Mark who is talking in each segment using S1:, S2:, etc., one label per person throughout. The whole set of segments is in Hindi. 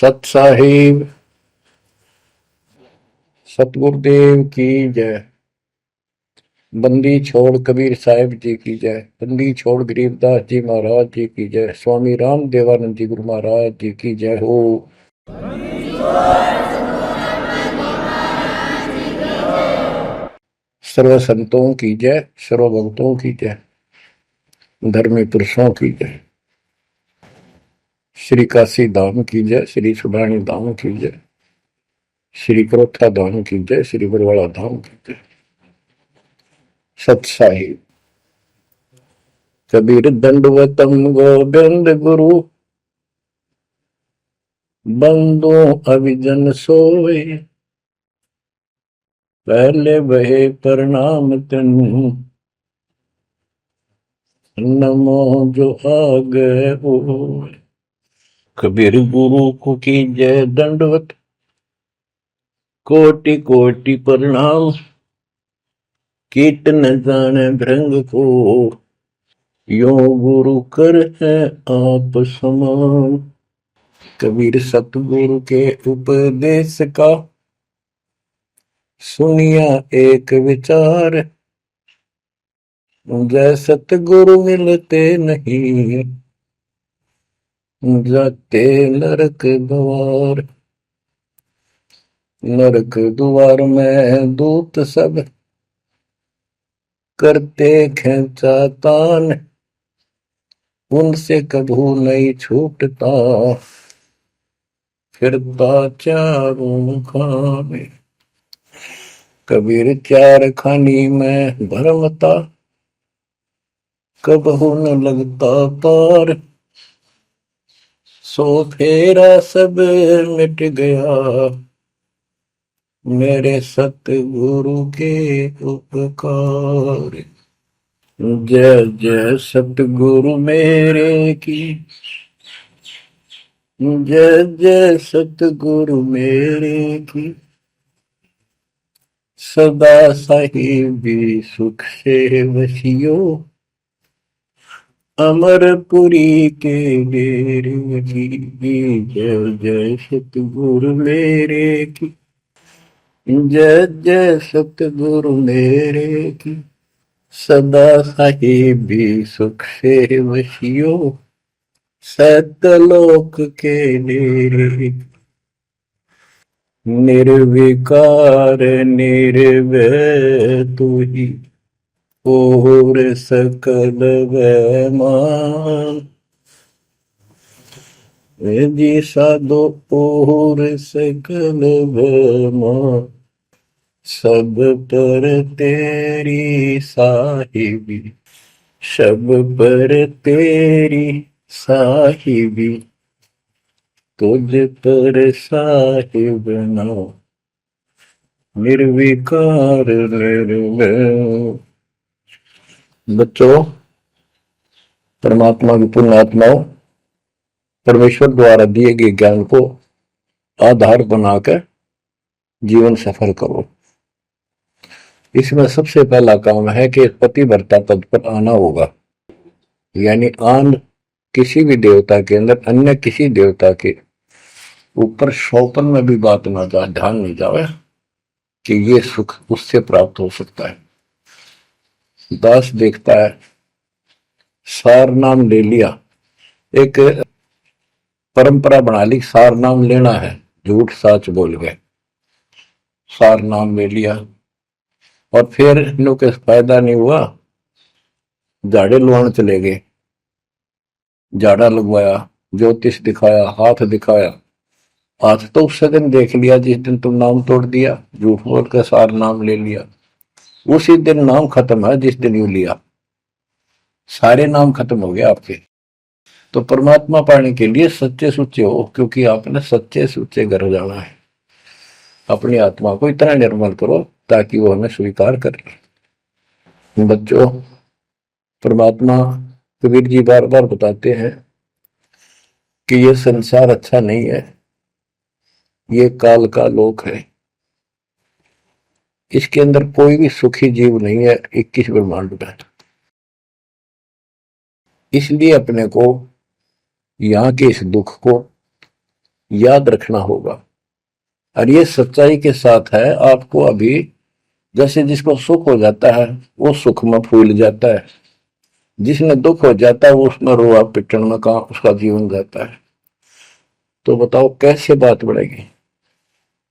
S1: सत साहिब सतगुरुदेव की जय। बंदी छोड़ कबीर साहिब जी की जय। बंदी छोड़ गरीबदास जी महाराज जी की जय। स्वामी राम देवानंद जी गुरु महाराज जी की जय हो। सर्व संतों की जय, सर्व भक्तों की जय, धर्मी पुरुषों की जय। श्री काशी धाम की जय, श्री सुडानी धाम की जय, श्री करोथा धाम की जय, श्री बरवाड़ा धाम की जय। सत साहिब कबीर दंडवतम गोविंद गुरु, बंदो अभिजन सोए, पहले बहे प्रणाम तनु, नमो जो आगे हो। कबीर गुरु को की जय दंडवत, कोटि कोटि प्रणाम, कीट न जाने भृंग को, यो गुरु कर है आप समान। कबीर सतगुरु के उपदेश का सुनिया एक विचार, जय सतगुरु मिलते नहीं, जाते नरक द्वार। नरक द्वार में दूत सब करते खेचा तान, उनसे कभू नहीं छूटता, फिरता चारों खाने। कबीर चार खानी में भरमता, कबहू न लगता पार, सो फेरा सब मिट गया, मेरे सतगुरु के उपकार। जय जय सतगुरु मेरे की, जय जय सतगुरु मेरे की, सदा साहिबी सुख से वसियो, अमरपुरी के डेरे की। जय जय सतगुरु मेरे की, जय जय सतगुरु मेरे की, सदा साहिबी सुख से वसियो, सतलोक के डेरे। निर्विकार निर्भय तू ही, और सकल वैमान, जी साधो और सकल वैमान, सब पर तेरी साहिबी, सब पर तेरी साहिबी, तुझ पर साहिब नाम, निर्विकार निर्भय। बच्चों, परमात्मा की पुण्य आत्माओं, परमेश्वर द्वारा दिए गए ज्ञान को आधार बनाकर जीवन सफल करो। इसमें सबसे पहला काम है कि पतिव्रता पद पर आना होगा, यानी आन किसी भी देवता के अंदर अन्य किसी देवता के ऊपर शौपन में भी बात ना जाए, ध्यान नहीं जाए कि ये सुख उससे प्राप्त हो सकता है। दास देखता है, सार नाम ले लिया, एक परंपरा बना ली, सार नाम लेना है, झूठ साच बोल गए, सार नाम ले लिया और फिर इन्हों के फायदा नहीं हुआ, झाड़े लुहान चले गए, झाड़ा लगवाया, ज्योतिष दिखाया, हाथ दिखाया, हाथ तो उस दिन देख लिया जिस दिन तुम नाम तोड़ दिया, झूठ बोल कर सार नाम ले लिया, उसी दिन नाम खत्म है जिस दिन यू लिया, सारे नाम खत्म हो गए आपके। तो परमात्मा पाने के लिए सच्चे सुच्चे हो, क्योंकि आपने सच्चे सुच्चे घर जाना है। अपनी आत्मा को इतना निर्मल करो ताकि वो हमें स्वीकार करे। बच्चों, परमात्मा कबीर जी बार बार बताते हैं कि ये संसार अच्छा नहीं है, ये काल का लोक है, इसके अंदर कोई भी सुखी जीव नहीं है 21 ब्रह्मांड में। इसलिए अपने को यहाँ के इस दुख को, याद रखना होगा। और ये सच्चाई के साथ है। आपको अभी जैसे जिसको सुख हो जाता है वो सुख में फूल जाता है, जिसने दुख हो जाता है वो उसमें रोआ पिटन में कहा उसका जीवन जाता है। तो बताओ कैसे बात बढ़ेगी।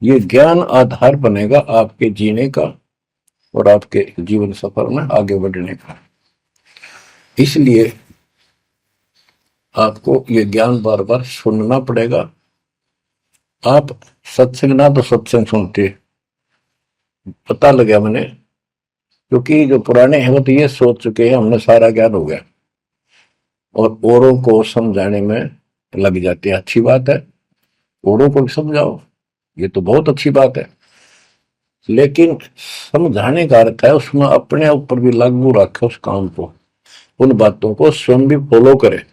S1: ये ज्ञान आधार बनेगा आपके जीने का और आपके जीवन सफर में आगे बढ़ने का। इसलिए आपको ये ज्ञान बार बार सुनना पड़ेगा। आप सत्संग ना तो सत्संग सुनते, पता लगा मैंने, क्योंकि जो पुराने हैं वो तो ये सोच चुके हैं हमने सारा ज्ञान हो गया, और औरों को समझाने में लग जाते हैं। अच्छी बात है, औरों को भी समझाओ, ये तो बहुत अच्छी बात है। लेकिन समझाने का अर्थ है उसमें अपने ऊपर भी लागू रखे उस काम को, उन बातों को स्वयं भी फॉलो करे।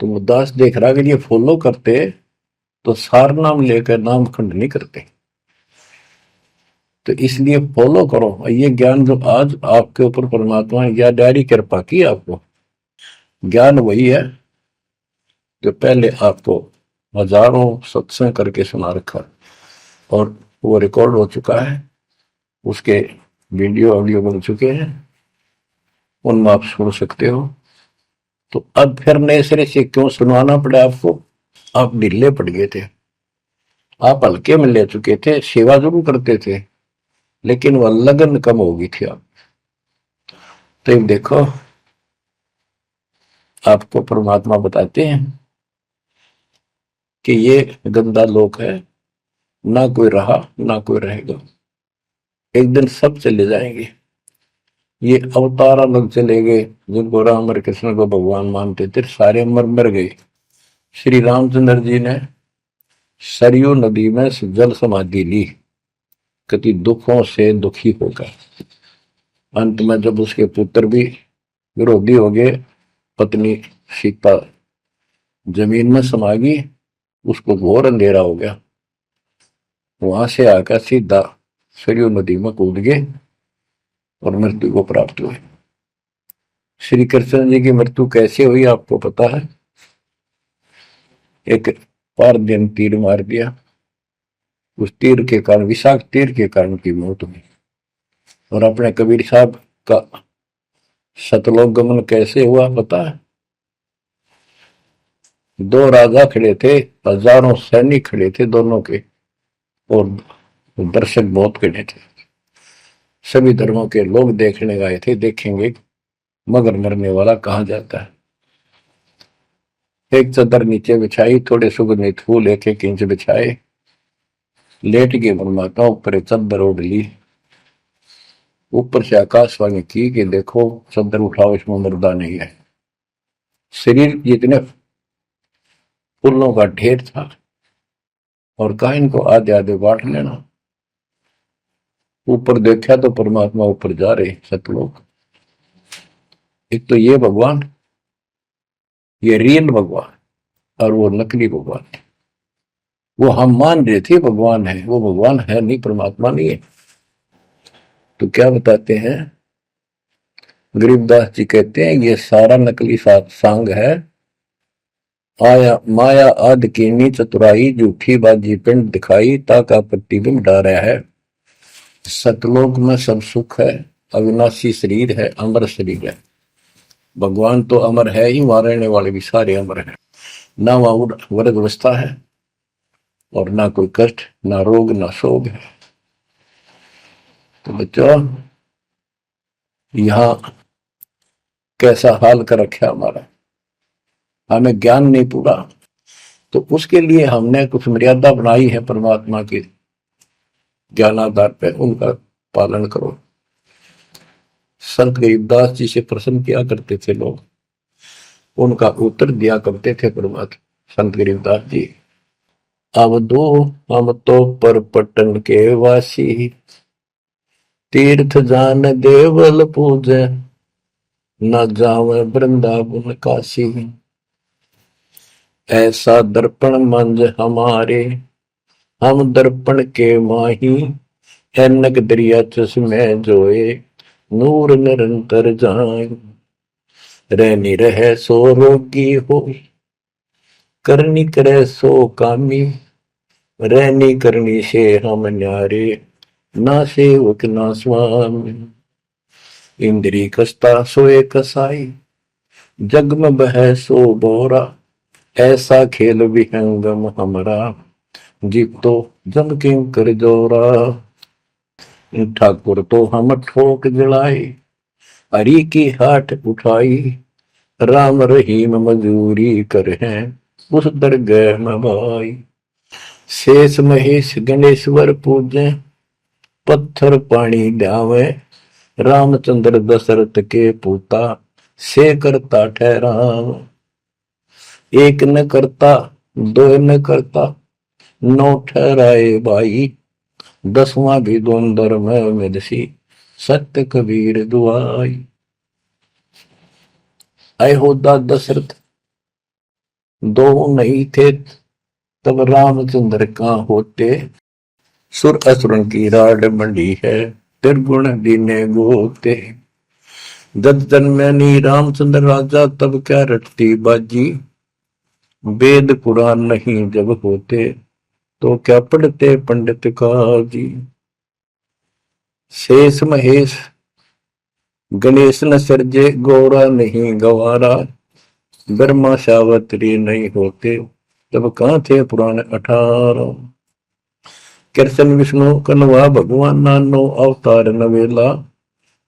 S1: तो मुद्दास देख रहा कि ये फॉलो करते तो सार नाम लेकर नाम खंड नहीं करते। तो इसलिए फॉलो करो ये ज्ञान जो आज आपके ऊपर परमात्मा ने या डायरी कृपा की आपको। ज्ञान वही है जो पहले आपको हजारों सत्संग करके सुना रखा और वो रिकॉर्ड हो चुका है, उसके वीडियो ऑडियो बन चुके हैं, उनमें आप सुन सकते हो। तो अब फिर नए सिरे से क्यों सुनवाना पड़ा आपको। आप ढीले पड़ गए थे, आप हल्के में ले चुके थे, सेवा जरूर करते थे लेकिन वह लगन कम हो गई थी आप। तो देखो आपको परमात्मा बताते हैं कि ये गंदा लोक है, ना कोई रहा ना कोई रहेगा, एक दिन सब चले जाएंगे। ये अवतार अलग चले गए, जिनको राम और कृष्ण को भगवान मानते थे सारे मर मर गए। श्री रामचंद्र जी ने सरयू नदी में जल समाधि ली, कति दुखों से दुखी होकर। अंत में जब उसके पुत्र भी विरोधी हो गए, पत्नी सीता जमीन में समा गई, उसको घोर अंधेरा हो गया, वहां से आकर सीधा सरयू नदी में कूद गए और मृत्यु को प्राप्त हुए। श्री कृष्ण जी की मृत्यु कैसे हुई आपको पता है। एक पार दिन तीर मार दिया, उस तीर के कारण, विषाक्त तीर के कारण की मौत हुई। और अपने कबीर साहब का सतलोक गमन कैसे हुआ पता है। दो राजा खड़े थे, हजारों सैनिक खड़े थे दोनों के, और दर्शक बहुत खड़े थे। सभी धर्मों के लोग देखने गए थे, देखेंगे मगर मरने वाला कहाँ जाता है। एक चादर नीचे बिछाई, थोड़े सुगंधित फूल एक एक इंच बिछाए, लेट के परमात्मा ऊपर चादर ओढ़ ली। ऊपर से आकाशवाणी की कि देखो चादर उठाओ, इसमें मुर्दा नहीं है। शरीर जितने फूलों का ढेर था और कहा इनको आधे आधे बांट लेना। ऊपर देखा तो परमात्मा ऊपर जा रहे सतलोक। एक तो ये भगवान, ये रियल भगवान, और वो नकली भगवान। वो हम मान रहे थे भगवान है, वो भगवान है नहीं, परमात्मा नहीं है। तो क्या बताते हैं गरीबदास जी, कहते हैं ये सारा नकली सांग है। आया माया आदि कीनी चतुराई, झूठी बाजी पिंड दिखाई, ताका प्रतिबिंब डारा है। सतलोक में सब सुख है, अविनाशी शरीर है, अमर शरीर है। भगवान तो अमर है ही, वहां रहने वाले भी सारे अमर है। ना वहां वर्ग अवस्था है और ना कोई कष्ट, ना रोग, ना शोक है। तो बच्चों यहां कैसा हाल कर रखा हमारा, हमें ज्ञान नहीं पूरा, तो उसके लिए हमने कुछ मर्यादा बनाई है परमात्मा के ज्ञानाधार पे, उनका पालन करो। संत गरीबदास जी से प्रश्न किया करते थे लोग, उनका उत्तर दिया करते थे परमात्मा संत गरीबदास जी। अब दो हम तो पर पटन के वासी, तीर्थ जान देवल पूजे, न जावे वृंदावन काशी। ऐसा दर्पण मंज हमारे, हम दर्पण के माही, ऐनक दरिया चश्मे जोए, नूर निरंतर जाए। रहनी रहे सो रोगी हो, करनी करे सो कामी, रहनी करनी से हम न्यारे, ना सेवक ना स्वामी। इंद्री कसता सोए कसाई, जग में बह सो बोरा, ऐसा खेल विहंगम हमरा, जीव तो जम किं कर जोरा। ठाकुर तो हम ठोक जड़ाई, हरि की हाट उठाई, राम रहीम मजूरी कर हैं, उस दरगह में भाई। शेष महेश गणेश्वर पूजे, पत्थर पानी ध्यावे, रामचंद्र दशरथ के पूता, से करता ठहराव। एक न करता दो न करता, नौ ठहराए भाई, दसवां भी द्वंद्व में मेदसी, सत्य कबीर दुआई। आए होदा दशरथ दो नहीं थे, तब रामचंद्र का होते, सुर असुरन की राड मंडी है, त्रिगुण दीने गोते। जब जन्मनी रामचंद्र राजा, तब क्या रटती बाजी, वेद पुराण नहीं जब होते, तो क्या पढ़ते पंडित काजी। शेष महेश गणेश न सर्जे, गौरा नहीं गवारा, ब्रह्मा सावत्री नहीं होते, तब कहां थे पुराण 18। कृष्ण विष्णु कन्वा भगवान, नानो अवतार नवेला,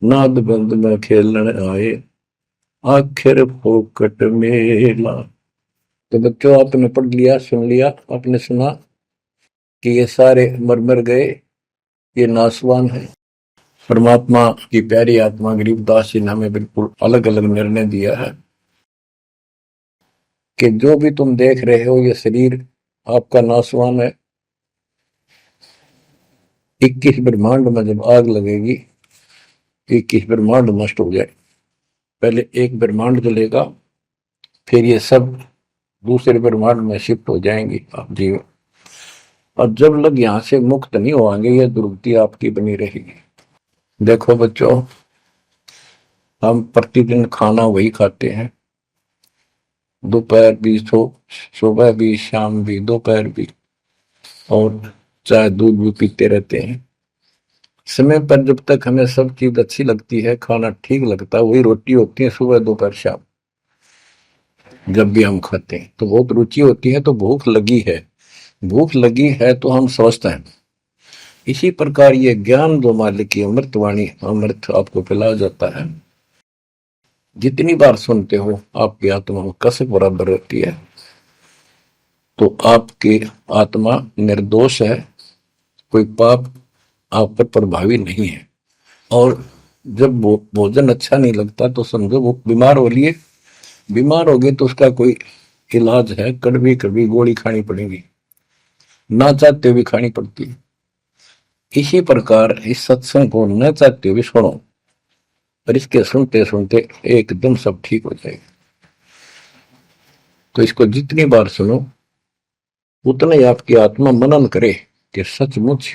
S1: नाद बंद में खेलन आए, आखिर फोकट मेला। तो बच्चों आपने पढ़ लिया, सुन लिया, आपने सुना कि ये सारे मर मर गए, ये नासवान है। परमात्मा की प्यारी आत्मा गरीबदास जी ने हमें बिल्कुल अलग अलग निर्णय दिया है कि जो भी तुम देख रहे हो ये शरीर आपका नासवान है। 21 ब्रह्मांड में जब आग लगेगी, 21 ब्रह्मांड नष्ट हो जाए, पहले एक ब्रह्मांड जलेगा, फिर ये सब दूसरे ब्रह्मांड में शिफ्ट हो जाएंगे आप जीव। और जब लग यहां से मुक्त नहीं होंगे, ये दुर्गति आपकी बनी रहेगी। देखो बच्चों, हम प्रतिदिन खाना वही खाते हैं, दोपहर भी, सुबह भी, शाम भी, दोपहर भी, और चाय दूध भी पीते रहते हैं। समय पर जब तक हमें सब चीज अच्छी लगती है, खाना ठीक लगता है, वही रोटी होती है सुबह दोपहर शाम। जब भी हम खाते हैं तो बहुत रुचि होती है, तो भूख लगी है, भूख लगी है तो हम स्वस्थ हैं। इसी प्रकार ये ज्ञान जो मालिक की अमृतवाणी, अमृत आपको पिलाया जाता है, जितनी बार सुनते हो आपकी आत्मा में कसक बराबर रहती है। तो आपकी आत्मा निर्दोष है, कोई पाप आप पर प्रभावी नहीं है। और जब भोजन अच्छा नहीं लगता तो समझो वो बीमार हो लिए, बीमार हो गए तो उसका कोई इलाज है, कड़वी कड़वी गोली खानी पड़ेगी, ना चाहते हुए खानी पड़ती है। इसी प्रकार इस सत्संग को न चाहते हुए सुनो, और इसके सुनते सुनते एकदम सब ठीक हो जाएगा। तो इसको जितनी बार सुनो उतना ही आपकी आत्मा मनन करे कि सचमुच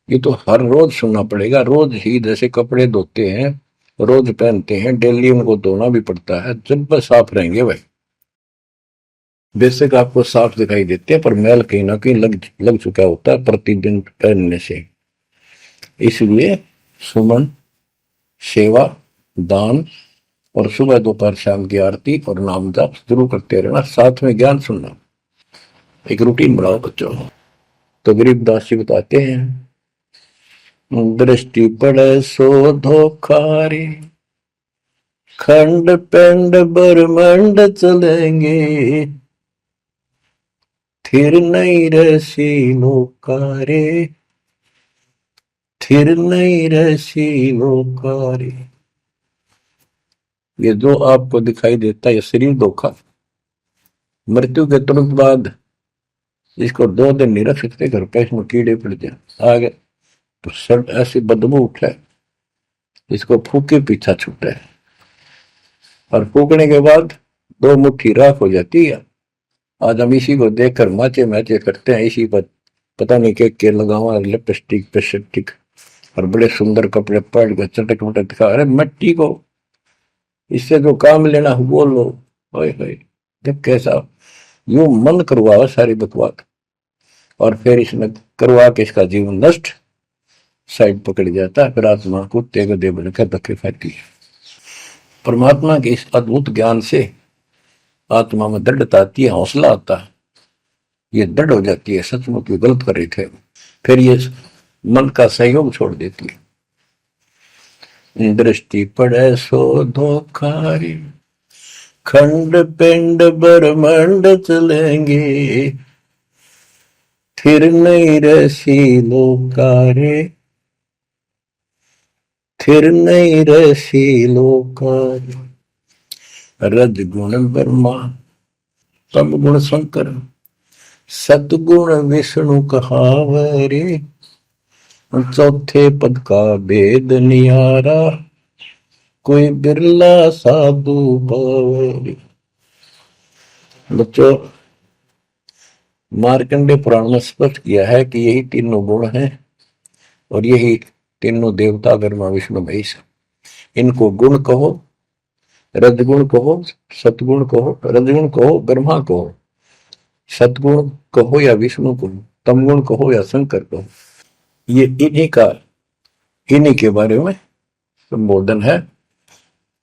S1: ये तो हर रोज सुनना पड़ेगा। रोज ही जैसे कपड़े धोते हैं, रोज पहनते हैं, डेली उनको धोना भी पड़ता है, जब बस साफ रहेंगे भाई। बेशक आपको साफ दिखाई देते हैं, पर मैल कहीं ना कहीं लग चुका होता है प्रतिदिन पहनने से। इसलिए सुमन, सेवा, दान और सुबह दोपहर शाम की आरती और नाम जाप जरूर करते रहना, साथ में ज्ञान सुनना, एक रूटीन बनाओ बच्चों। तो गरीबदास जी बताते हैं, दृष्टि पड़े सो धोखारी, खंड पेंड ब्रह्मंड चलेंगे, थिर नहीं रसी लोकारे, थिर नहीं रसी लोकारे। ये जो आपको दिखाई देता है ये शरीर धोखा, मृत्यु के तुरंत बाद इसको 2 दिन नहीं रख सकते घर पे, इसमें कीड़े पड़ जाए आगे तो सब ऐसी बदबू उठे, इसको फूके पीछा छूटे, और फूकने के बाद 2 मुट्ठी राख हो जाती है। आज हम इसी को देखकर माचे मैचे करते हैं, इसी पर पता नहीं के लगावा, लिपस्टिक पेस्टिक और बड़े सुंदर कपड़े पहन कर चटक मटक दिखा। अरे मिट्टी को इससे जो काम लेना वो लो, जब कैसा यूं मन करवा सारी बकवास, और फिर इसने करवा के इसका जीवन नष्ट साइड पकड़ जाता है। फिर आत्मा कुत्ते गधे बनकर धक्के खाती है। परमात्मा के इस अद्भुत ज्ञान से आत्मा में दृढ़ता आती है, हौसला आता है, ये दृढ़ हो जाती है, सचमुच गलत कर रहे थे। फिर ये मन का सहयोग छोड़ देती है। दृष्टि पड़े सो धोखारी, खंड पिंड ब्रह्मांड चलेंगे, फिर नहीं रसी लोकारे, फिर नहीं रसी लोकारे। रजगुण ब्रह्मा, तम गुण शंकर, सतगुण विष्णु कहावरे, चौथे पद का भेद नियारा, कोई बिरला साधु पावरी। बच्चों, मार्कंडे पुराण में स्पष्ट किया है कि यही तीनों गुण हैं और यही तीनों देवता ब्रह्मा विष्णु महेश। इनको गुण कहो, रजगुण कहो, सतगुण कहो, रजगुण कहो ब्रह्मा कहो, सतगुण कहो या विष्णु कहो, तमगुण कहो या शंकर कहो, ये इन्हीं के बारे में संबोधन है,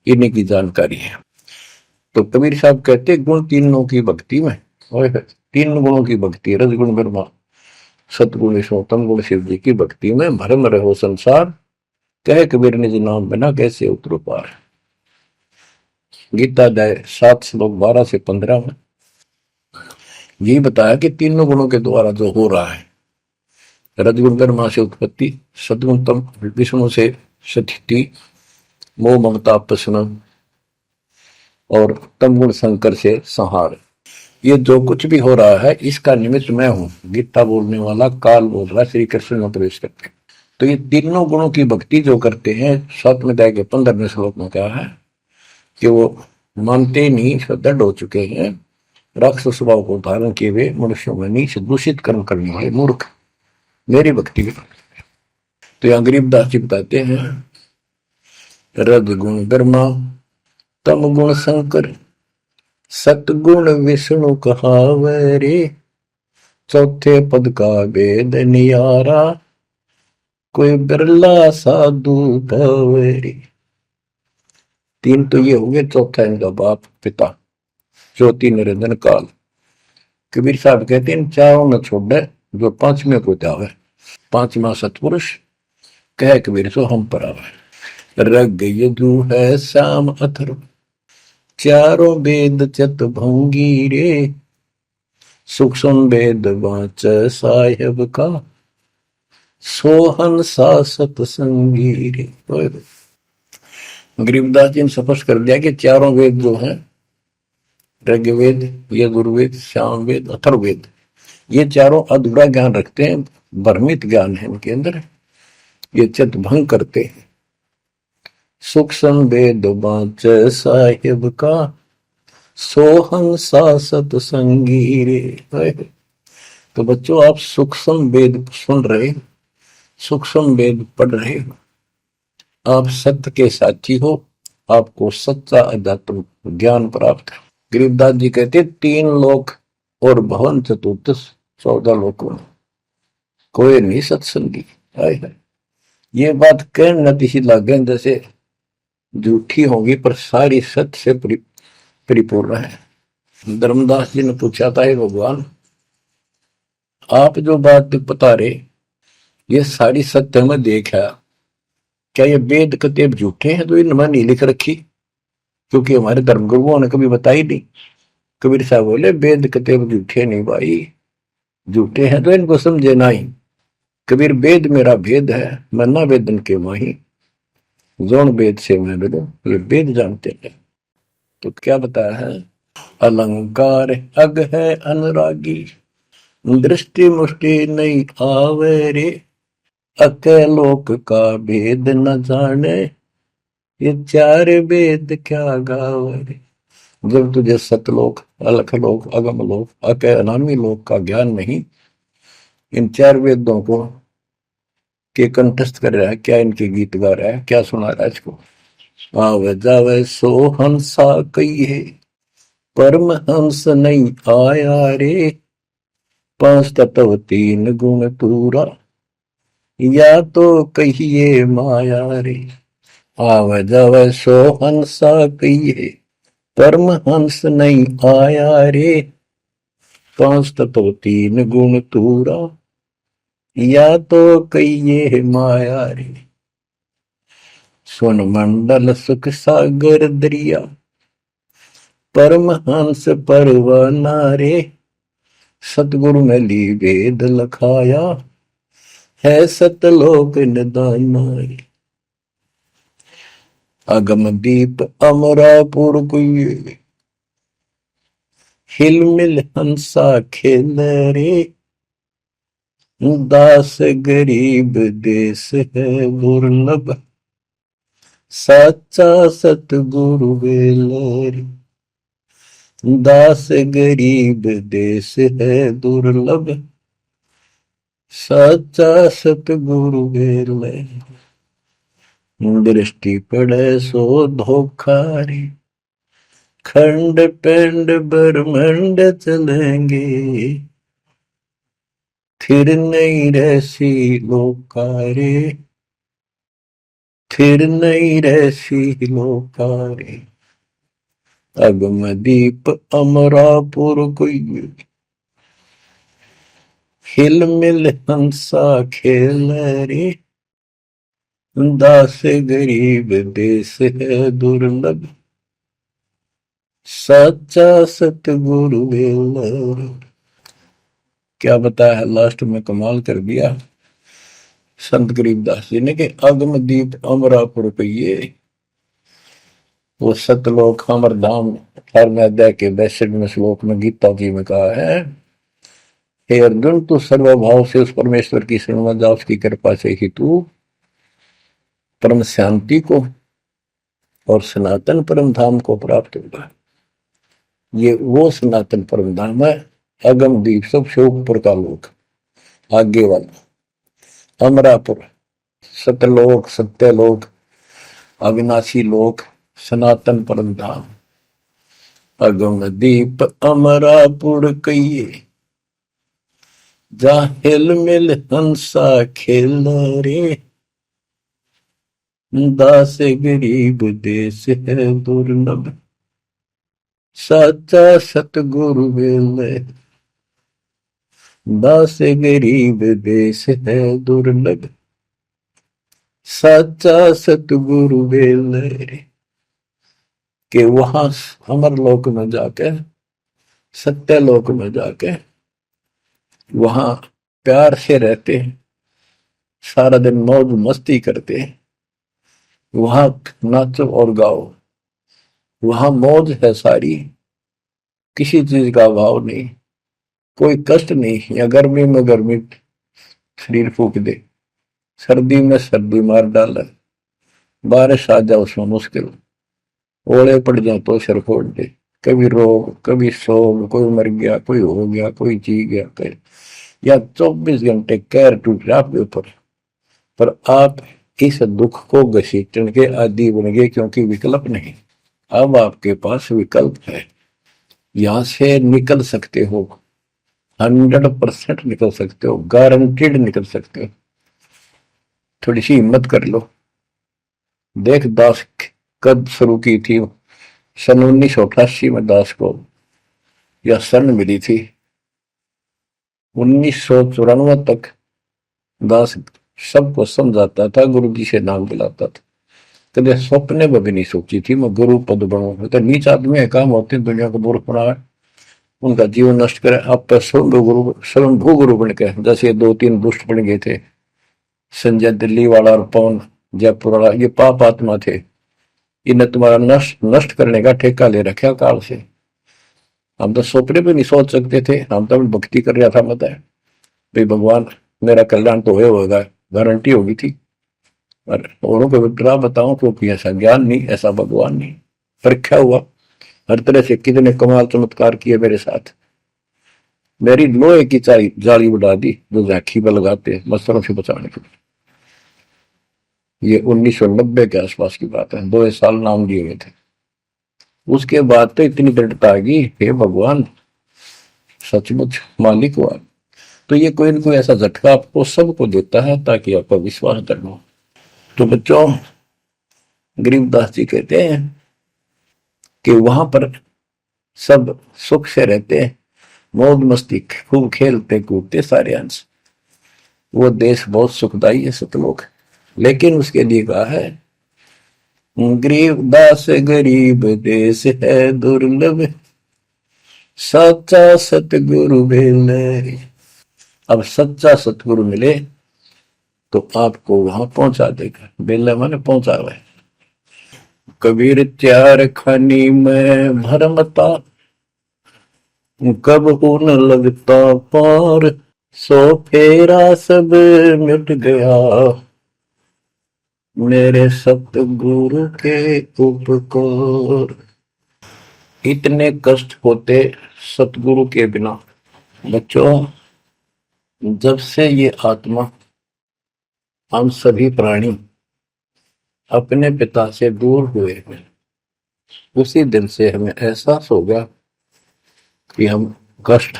S1: इन्हीं की जानकारी है। तो कबीर साहब कहते गुण तीनों की भक्ति में, और तीन गुणों की भक्ति, रजगुण ब्रह्मा, सतगुण विष्णु, तमगुण शिव जी की भक्ति में भरम रहो संसार, कहे कबीर निज नाम बिना कैसे उतरो पार। गीता अध्याय 7 श्लोक 12 से 15 में यही बताया कि तीनों गुणों के द्वारा जो हो रहा है, रजगुण ब्रह्मा से उत्पत्ति, सदगुण तम विष्णु से स्थिति, मोह ममता प्रश्न, और तमगुण शंकर से संहार। ये जो कुछ भी हो रहा है इसका निमित्त मैं हूं, गीता बोलने वाला काल बोल रहा है श्री कृष्ण में प्रवेश करके। तो ये तीनों गुणों की भक्ति जो करते हैं, 7वें अध्याय के 15वें श्लोक में कहा है कि वो मानते नहीं, दृढ़ हो चुके हैं, राक्षस स्वभाव को धारण किए हुए मनुष्यों में नीच दूषित कर्म करने वाले मूर्ख मेरी भक्ति में। तो यहाँ गरीबदास जी बताते हैं, रजगुण ब्रह्मा, तमगुण शंकर, सतगुण विष्णु कहावरे, चौथे पद का भेद नियारा, कोई बिरला साधु पावरी। तीन तो ये हो गए, चौथा इनका बाप पिता ज्योति निरंजन काल। कबीर साहब कहते हैं चारों न छोड़े जो पांचवें को जावे, पांचवा सतपुरुष कह कबीर सो हम पर आवे। रग यदु है श्याम अथर्व, चारों वेद चत भंगी रे, सूक्ष्म वेद वाच साहेब का, सोहन सा सतसंगी रे। गरीबदास जी ने स्पष्ट कर दिया कि चारों वेद जो हैं, ऋग्वेद, यजुर्वेद, सामवेद, अथर्ववेद, ये चारों अधूरा ज्ञान रखते हैं, भ्रमित ज्ञान है इनके अंदर, ये चित भंग करते हैं। सूक्ष्म वेद वाच साहिब का, सोहं सा सतसंगी रे। तो बच्चों, आप सूक्ष्म वेद सुन रहे, सूक्ष्म वेद पढ़ रहे, आप सत्य के साथी हो, आपको सच्चा अध्यात्म ज्ञान प्राप्त है। गरीबदास जी कहते 3 लोक और भवन चतुर्दश 14 लोकों में कोई नहीं सत्संगी। ये बात कहने नती लागे जैसे झूठी होगी, पर सारी सत्य से परिपूर्ण है। धर्मदास जी ने पूछा था, भगवान आप जो बात बता रहे ये सारी सत्य में देखा, क्या ये वेद कतेब झूठे हैं तो इनमें नहीं लिख रखी? क्योंकि हमारे धर्म गुरुओं ने कभी बताई नहीं। कबीर साहब बोले वेद कतेब झूठे नहीं भाई, झूठे हैं तो इनको समझे नहीं। कबीर वेद मेरा भेद है, मैं ना वेदन के माही, जोन वेद से मैं मिलूं, ये वेद जानते हैं। तो क्या बताया है, अलंकार अग है अनुरागी, दृष्टि मुष्टि नहीं आवे रे, अकेलोक का भेद न जाने, ये 4 वेद क्या गावे। जब तुझे सतलोक, अलखलोक, अगमलोक, अके अनामी लोक का ज्ञान नहीं, इन 4 वेदों को के कंठस्थ कर रहा है, क्या इनके गीत गा रहा है, क्या सुना रहा है इसको। आवे जावे सो हंसा कही है, परमहंस नहीं आया रे, पांच तत्व तीन गुण पूरा, या तो कहिए माया रे, आव जव सो हंसा कहिए। परमहंस नहीं आया रे, पांच तत्व तीन गुण तूरा, या तो कहिए माया रे। सुन मंडल सुख सागर दरिया, परमहंस परवाना रे, सतगुरु में ली वेद लखाया, है सतलोक निदाना रे। अगम दीप अमरापुर कुए, हिल मिल हंसा खेल रे, दास गरीब देश है दुर्लभ, साचा सतगुरु वेल रे। दास गरीब देश है दुर्लभ, साचा सतगुरु वेल रे। दृष्टि पड़े सो धोखा रे, खंड पिंड ब्रह्मंड चलेंगे, फिर नहीं रहसी लोकारे, फिर नहीं रहसी लोकारे। अगम दीप अमरापुर कोई, हिल मिल हंसा खेल रे, दास गरीब देश है दुर्लभ, सच्चा सतगुरु वेल। क्या बताया लास्ट में, कमाल कर दिया संत गरीबदास जी ने कि अगम दीप अमरापुर पे, वो सतलोक अमर धाम 18वें अध्याय के 62वें श्लोक में गीता जी में कहा है, हे अर्जुन तू सर्वभाव से उस परमेश्वर की शरण जा, उसकी कृपा से ही तू परम शांति को और सनातन परम धाम को प्राप्त होगा। ये वो सनातन परम धाम है, अगम दीप सबसे ऊपर का लोक, आगे वाला अमरापुर, सतलोक सत्यलोक अविनाशी लोक, सनातन परम धाम। अगम दीप अमरापुर कहिए, जा हिल मिल हंसा खेल रे, दास गरीब देश है दुर्लभ, साचा सतगुरु वेल। दास गरीब देश है दुर्लभ, साचा सतगुरु वेल। कि वहां अमर लोक में जाके, सत्य लोक में जाके वहां प्यार से रहते हैं, सारा दिन मौज मस्ती करते हैं, वहां नाचो और गाओ, वहां मौज है सारी, किसी चीज का अभाव नहीं, कोई कष्ट नहीं। या गर्मी में गर्मी शरीर फूक दे, सर्दी में सर्दी मार डाले, बारिश आ जाए उसमें मुश्किल, ओले पड़ जाए तो सिर फोड़ दे, कभी रोग कभी शोक, कोई मर गया कोई हो गया कोई जी गया कोई, या 24 घंटे कैर टूट रहा आपके ऊपर, पर आप इस दुख को घसीटने के आदि बन गए, क्योंकि विकल्प नहीं। अब आपके पास विकल्प है, यहां से निकल सकते हो, 100% निकल सकते हो, गारंटीड निकल सकते हो। थोड़ी सी हिम्मत कर लो। देख दास कब शुरू की थी, सन 1988 में दास को यह शरण मिली थी। 1994 तक दास सबको समझाता था, गुरु जी से नाम दिलाता था, कभी सपने में भी नहीं सोची थी मैं गुरु पद बनूं। तो नीच आदमी है, काम होते हैं दुनिया को मूर्ख बनाए, उनका जीवन नष्ट करे, आप स्वयंभू गुरु बन के, जैसे 2-3 दुष्ट बन गए थे, संजय दिल्ली वाला और पवन जयपुर वाला, ये पाप आत्मा थे, इन्हें तुम्हारा नष्ट करने का ठेका ले रखा काल से। हम तो सपने भी नहीं सोच सकते थे, हम तो भक्ति कर रहा था, मत है भाई भगवान मेरा कल्याण तो होगा, गारंटी होगी थी। और औरों को विग्रह बताऊं क्योंकि ऐसा ज्ञान नहीं, ऐसा भगवान नहीं, परीक्षा हुआ हर तरह से, कितने कमाल चमत्कार किए मेरे साथ। मेरी लोहे की जाली उड़ा दी जो झांकी पर लगाते मच्छरों से बचाने के लिए। ये 1990 के आसपास की बात है, 2 साल नाम दिए हुए थे। उसके बाद तो इतनी दृढ़ता आ गई, हे भगवान सचमुच मालिक हुआ। तो ये कोई ना कोई ऐसा झटका आपको सबको देता है ताकि आपका विश्वास दृढ़ हो। तो बच्चों, गरीबदास जी कहते हैं कि वहां पर सब सुख से रहते हैं, मौज मस्ती खूब खेलते कूदते सारे अंश। वो देश बहुत सुखदाई है सतलोक, लेकिन उसके लिए कहा है गरीबदास गरीब देश है दुर्लभ, सच्चा सतगुरु मिले। अब सच्चा सतगुरु मिले तो आपको वहां पहुंचा देगा। बेला माने पहुंचा हुआ है। कबीर चार खानी में भरमता, कब न लगता पार, सो फेरा सब मिट गया, मेरे सतगुरु के उपकार। इतने कष्ट होते सतगुरु के बिना। बच्चों, जब से ये आत्मा, हम सभी प्राणी अपने पिता से दूर हुए हैं, उसी दिन से हमें एहसास हो गया कि हम कष्ट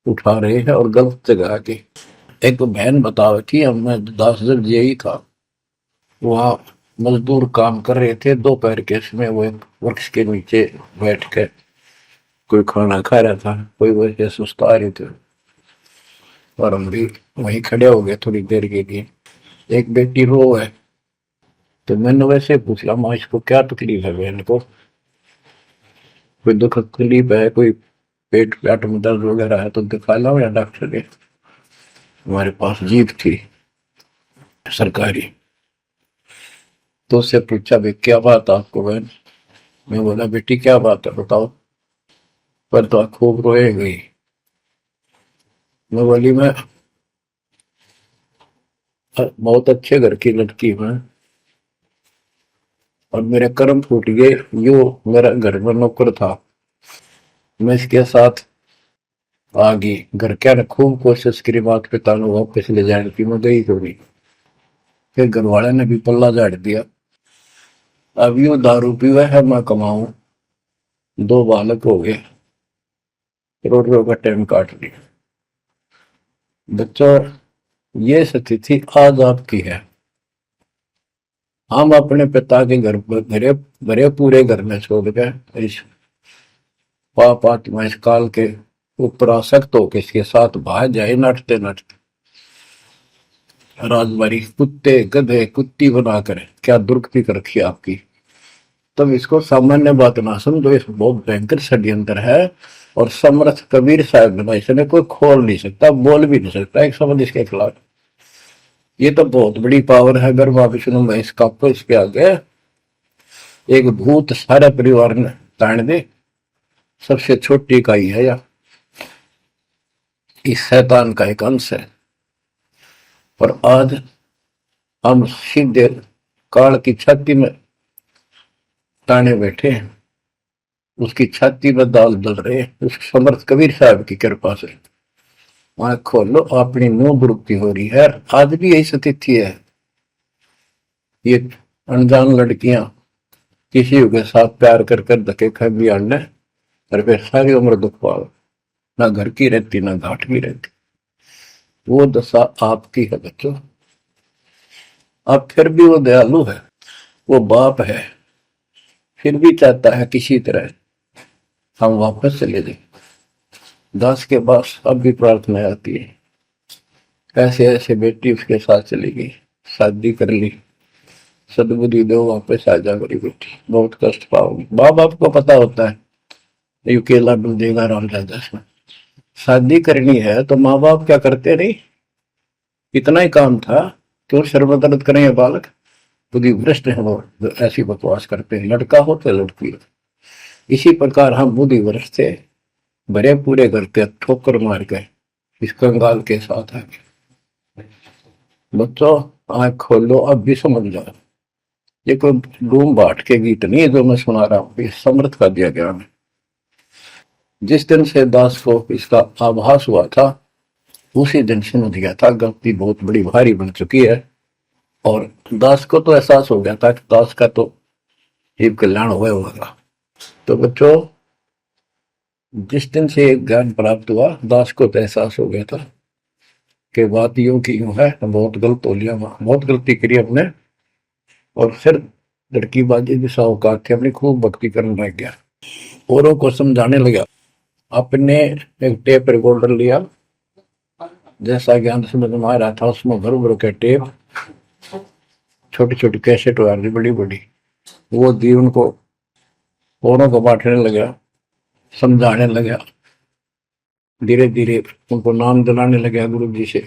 S1: उठा रहे हैं और गलत जगह के। एक बहन बता रही थी, मैं 10 यही था, वहां मजदूर काम कर रहे थे, दोपहर के समय वो एक वृक्ष के नीचे बैठ कर कोई खाना खा रहा था, कोई वैसे सुस्ता रहे थे और हम भी वहीं खड़े हो गए थोड़ी देर के लिए। एक बेटी रो है, तो मैंने वैसे पूछा, माँ इसको क्या तकलीफ है, बहन को कोई दुख तकलीफ है, कोई पेट पेट में दर्द वगैरह है तो दिखा लाओ या डॉक्टर के। हमारे पास जीप थी सरकारी, तो उससे पूछा भाई क्या बात आपको बहन। मैं बोला बेटी क्या बात है बताओ। पर तो खूब रोए गई। मैं बोली मैं बहुत अच्छे घर की लड़की हूं और मेरे कर्म फूट गए। यो मेरा घर में नौकर था, मैं इसके साथ आ गई। घर क्या ने खूब कोशिश करी माता पिता ने वापस ले जाने की, मैं गई थोड़ी। फिर घर वाले ने भी पल्ला झाड़ दिया। अब यू दारू पीवा है, मैं कमाऊं, 2 बालक हो गए, करोड़ों का टाइम काट लिया। बच्चों, ये स्थिति आज आपकी है। हम अपने पिता के घर भरे भरे पूरे घर में छोड़ गए, इस पाप आत्मा इस काल के ऊपर आसक्त होकर इसके साथ भाग जाए नटते नटते। राजबारी कुत्ते गधे कुत्ती बनाकर क्या दुर्गति कर रखी आपकी। तब इसको सामान्य बात ना समझो, इस बहुत भयंकर षड्यंत्र है। और समर्थ कबीर साहब ने इसने कोई खोल नहीं सकता, बोल भी नहीं सकता एक शब्द इसके खिलाफ। ये तो बहुत बड़ी पावर है। अगर वहां विष्णु में इसका इसके आगे एक भूत सारे परिवार ने ताण दे, सबसे छोटी इकाई है या इस शैतान का एक अंश है। और आज हम सीधे काल की छाती में ताने बैठे हैं, उसकी छाती में दाल डल रहे हैं उस समर्थ कबीर साहब की कृपा से। वहां खोलो, अपनी मुंह बुरुक्ति हो रही है। आज भी यही स्थिति है। ये अनजान लड़कियां किसी के साथ प्यार कर कर धके खा भी आने और फिर सारी उम्र दुख पाओ, ना घर की रहती ना घाट की रहती। वो दशा आपकी है बच्चों। अब फिर भी वो दयालु है, वो बाप है, फिर भी चाहता है किसी तरह हम वापस चले जाए। दास के पास अब भी प्रार्थना आती है, ऐसे ऐसे बेटी उसके साथ चली गई, शादी कर ली, सदबुद्धि दो वापस आ जा मेरी बेटी, बहुत कष्ट पाओगी। माँ बाप को पता होता है ये केला डूब देगा राम राजा से। शादी करनी है तो माँ बाप क्या करते नहीं, इतना ही काम था, क्यों शर्मदर्द करें ये बालक। बुद्धि भ्रष्ट है वो जो ऐसी बकवास करते हैं, लड़का हो तो लड़की हो। इसी प्रकार हम बुद्धि भ्रष्ट थे, भरे पूरे करते ठोकर मार गए इस कंगाल के साथ आगे। बच्चों आंख खोलो, अब भी समझ जाओ। ये कोई डूम बाट के गीत नहीं है जो मैं सुना रहा हूं, ये समर्थ का दिया गया है। जिस दिन से दास को इसका आभास हुआ था उसी दिन समझ गया था गलती बहुत बड़ी भारी बन चुकी है। और दास को तो एहसास हो गया था कि दास का तो जीव कल्याण हुआ होगा। तो बच्चों, जिस दिन से ज्ञान प्राप्त हुआ, दास को तो एहसास हो गया था कि बात यूं की यूं है, बहुत गलत हो लिया, बहुत गलती करी हमने। और फिर लड़की बाजी भी साहूकार थे, अपनी खूब भक्ति करने लग गया, औरों को समझाने लगा। अपने एक टेप रिकॉर्डर लिया, जैसा ज्ञान समझ में आ रहा था उसमें भर भर के टेप, छोटी छोटी कैसेट आ रही बड़ी बड़ी, वो दी उनको, औरों को बांटने लगा, समझाने लगा, धीरे धीरे उनको नाम दिलाने लगा गुरु जी से।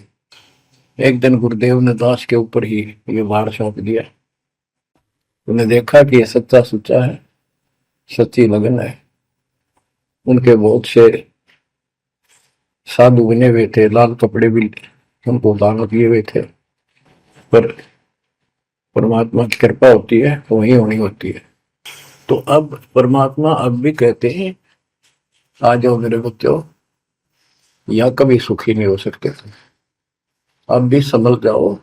S1: एक दिन गुरुदेव ने दास के ऊपर ही ये भार सौंप दिया। उन्हें देखा कि ये सच्चा सुच्चा है, सच्ची लगन है। उनके बहुत से साधु बने हुए थे, लाल कपड़े भी उनको दान किए हुए थे, पर परमात्मा की कृपा होती है तो वही होनी होती है। तो अब परमात्मा अब भी कहते हैं, आ जाओ मेरे बच्चों, या कभी सुखी नहीं हो सकते, अब भी संभल जाओ,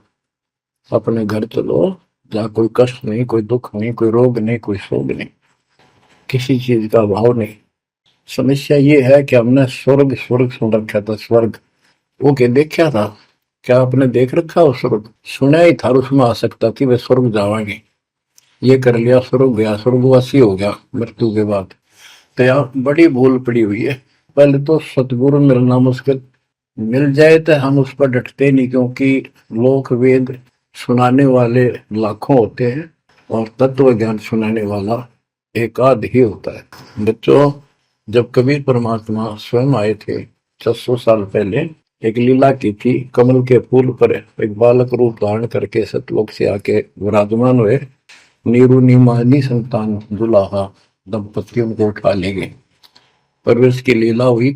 S1: अपने घर चलो, जहाँ कोई कष्ट नहीं, कोई दुख नहीं, कोई रोग नहीं, कोई शोक नहीं, किसी चीज का अभाव नहीं। समस्या ये है कि हमने स्वर्ग स्वर्ग सुन रखा था, स्वर्ग वो के देखा था, क्या आपने देख रखा हो स्वर्ग? सुना ही था, उसमें आ सकता थी वे स्वर्ग जावाएंगे, ये कर लिया स्वर्ग गया, स्वर्गवासी हो गया मृत्यु के बाद। तो यार बड़ी भूल पड़ी हुई है। पहले तो सतगुरु मिलना मुश्किल, मिल जाए तो हम उस पर डटते नहीं, क्योंकि लोक वेद सुनाने वाले लाखों होते हैं और तत्व ज्ञान सुनाने वाला एक आध ही होता है। बच्चों, जब कबीर परमात्मा स्वयं आए थे 600 साल पहले, एक लीला की थी, कमल के फूल पर एक बालक रूप धारण करके सतलोक से आके विराजमान हुए। नीरू नीमानी संतान दुलाहा दंपतियों को उठा ले गए। परवेश की लीला हुई,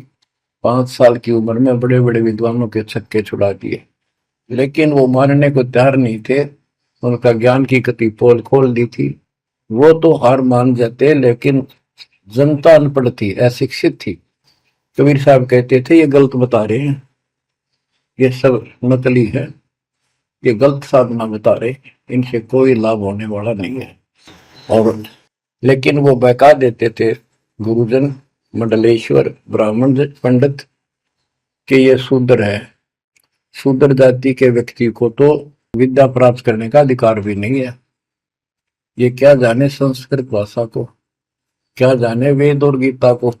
S1: 5 साल की उम्र में बड़े बड़े विद्वानों के छक्के छुड़ा दिए, लेकिन वो मानने को तैयार नहीं थे। उनका ज्ञान की कति पोल खोल दी थी, वो तो हार मान जाते, लेकिन जनता अनपढ़ थी, अशिक्षित थी। कबीर साहब कहते थे ये गलत बता रहे हैं, ये सब नकली है, ये गलत साधना बता रहे, इनसे कोई लाभ होने वाला नहीं है। और लेकिन वो बहका देते थे गुरुजन, मंडलेश्वर, ब्राह्मण पंडित, कि ये शूद्र है, शूद्र जाति के व्यक्ति को तो विद्या प्राप्त करने का अधिकार भी नहीं है। ये क्या जाने संस्कृत भाषा को, क्या जाने वेद और गीता को,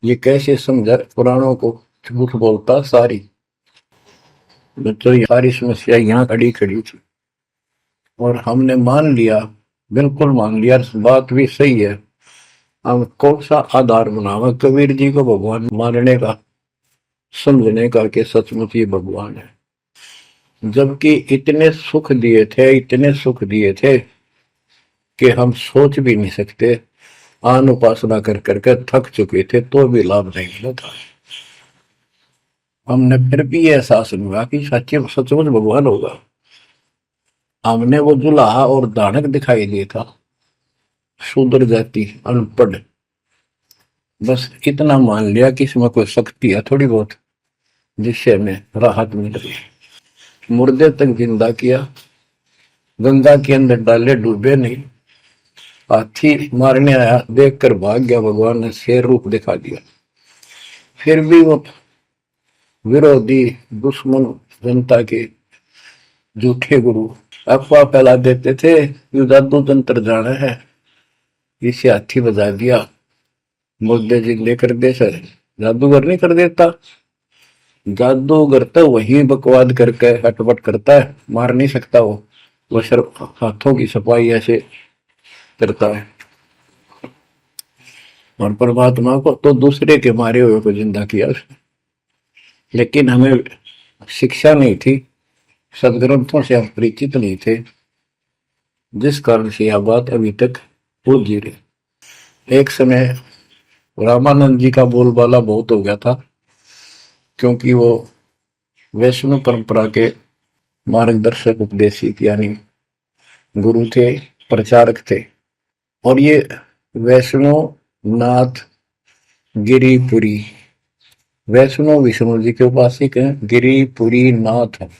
S1: ये कैसे समझा पुराणों को, झूठ बोलता सारी। बच्चों, ये सारी समस्या यहाँ खड़ी खड़ी थी और हमने मान लिया, बिल्कुल मान लिया, बात भी सही है। हम कौन सा आधार बनावा कबीर जी को भगवान मानने का, समझने का कि सचमुच ये भगवान है, जबकि इतने सुख दिए थे, इतने सुख दिए थे कि हम सोच भी नहीं सकते। आन उपासना कर करके थक चुके थे तो भी लाभ नहीं मिला था। हमने फिर भी ये एहसास नहीं हुआ कि सच्चे सचमुच भगवान होगा। हमने वो जुलाहा और दानक दिखाई दिया था, शूद्र जाति, अनपढ़, बस इतना मान लिया कि इसमें कोई शक्ति है थोड़ी बहुत, जिससे हमें राहत मिल रही है। मुर्दे तक जिंदा किया, गंगा के अंदर डाले, डूबे नहीं। हाथी मारने आया, देखकर भाग गया, भगवान ने शेर रूप दिखा दिया। फिर भी वो विरोधी, दुश्मन, जनता के झूठे गुरु अफवाह फैला देते थे, यू जादू तंत्र जाना है, इसे हाथी बजा दिया, मुर्दे जिंदे कर दे। सर जादूगर नहीं कर देता, जादूगर तो वही बकवाद करके हटपट करता है, मार नहीं सकता वो सिर्फ हाथों की सफाई ऐसे करता है। और परमात्मा को तो दूसरे के मारे हुए को जिंदा किया उसने। लेकिन हमें शिक्षा नहीं थी, सदग्रंथों से हम परिचित नहीं थे, जिस कारण से यह बात अभी तक उलझी रही। एक समय रामानंद जी का बोलबाला बहुत हो गया था, क्योंकि वो वैष्णव परंपरा के मार्गदर्शक, उपदेशिक यानी गुरु थे, प्रचारक थे। और ये वैष्णव नाथ गिरिपुरी, वैष्णव विष्णु जी के उपासक हैं, गिरिपुरी नाथ हैं,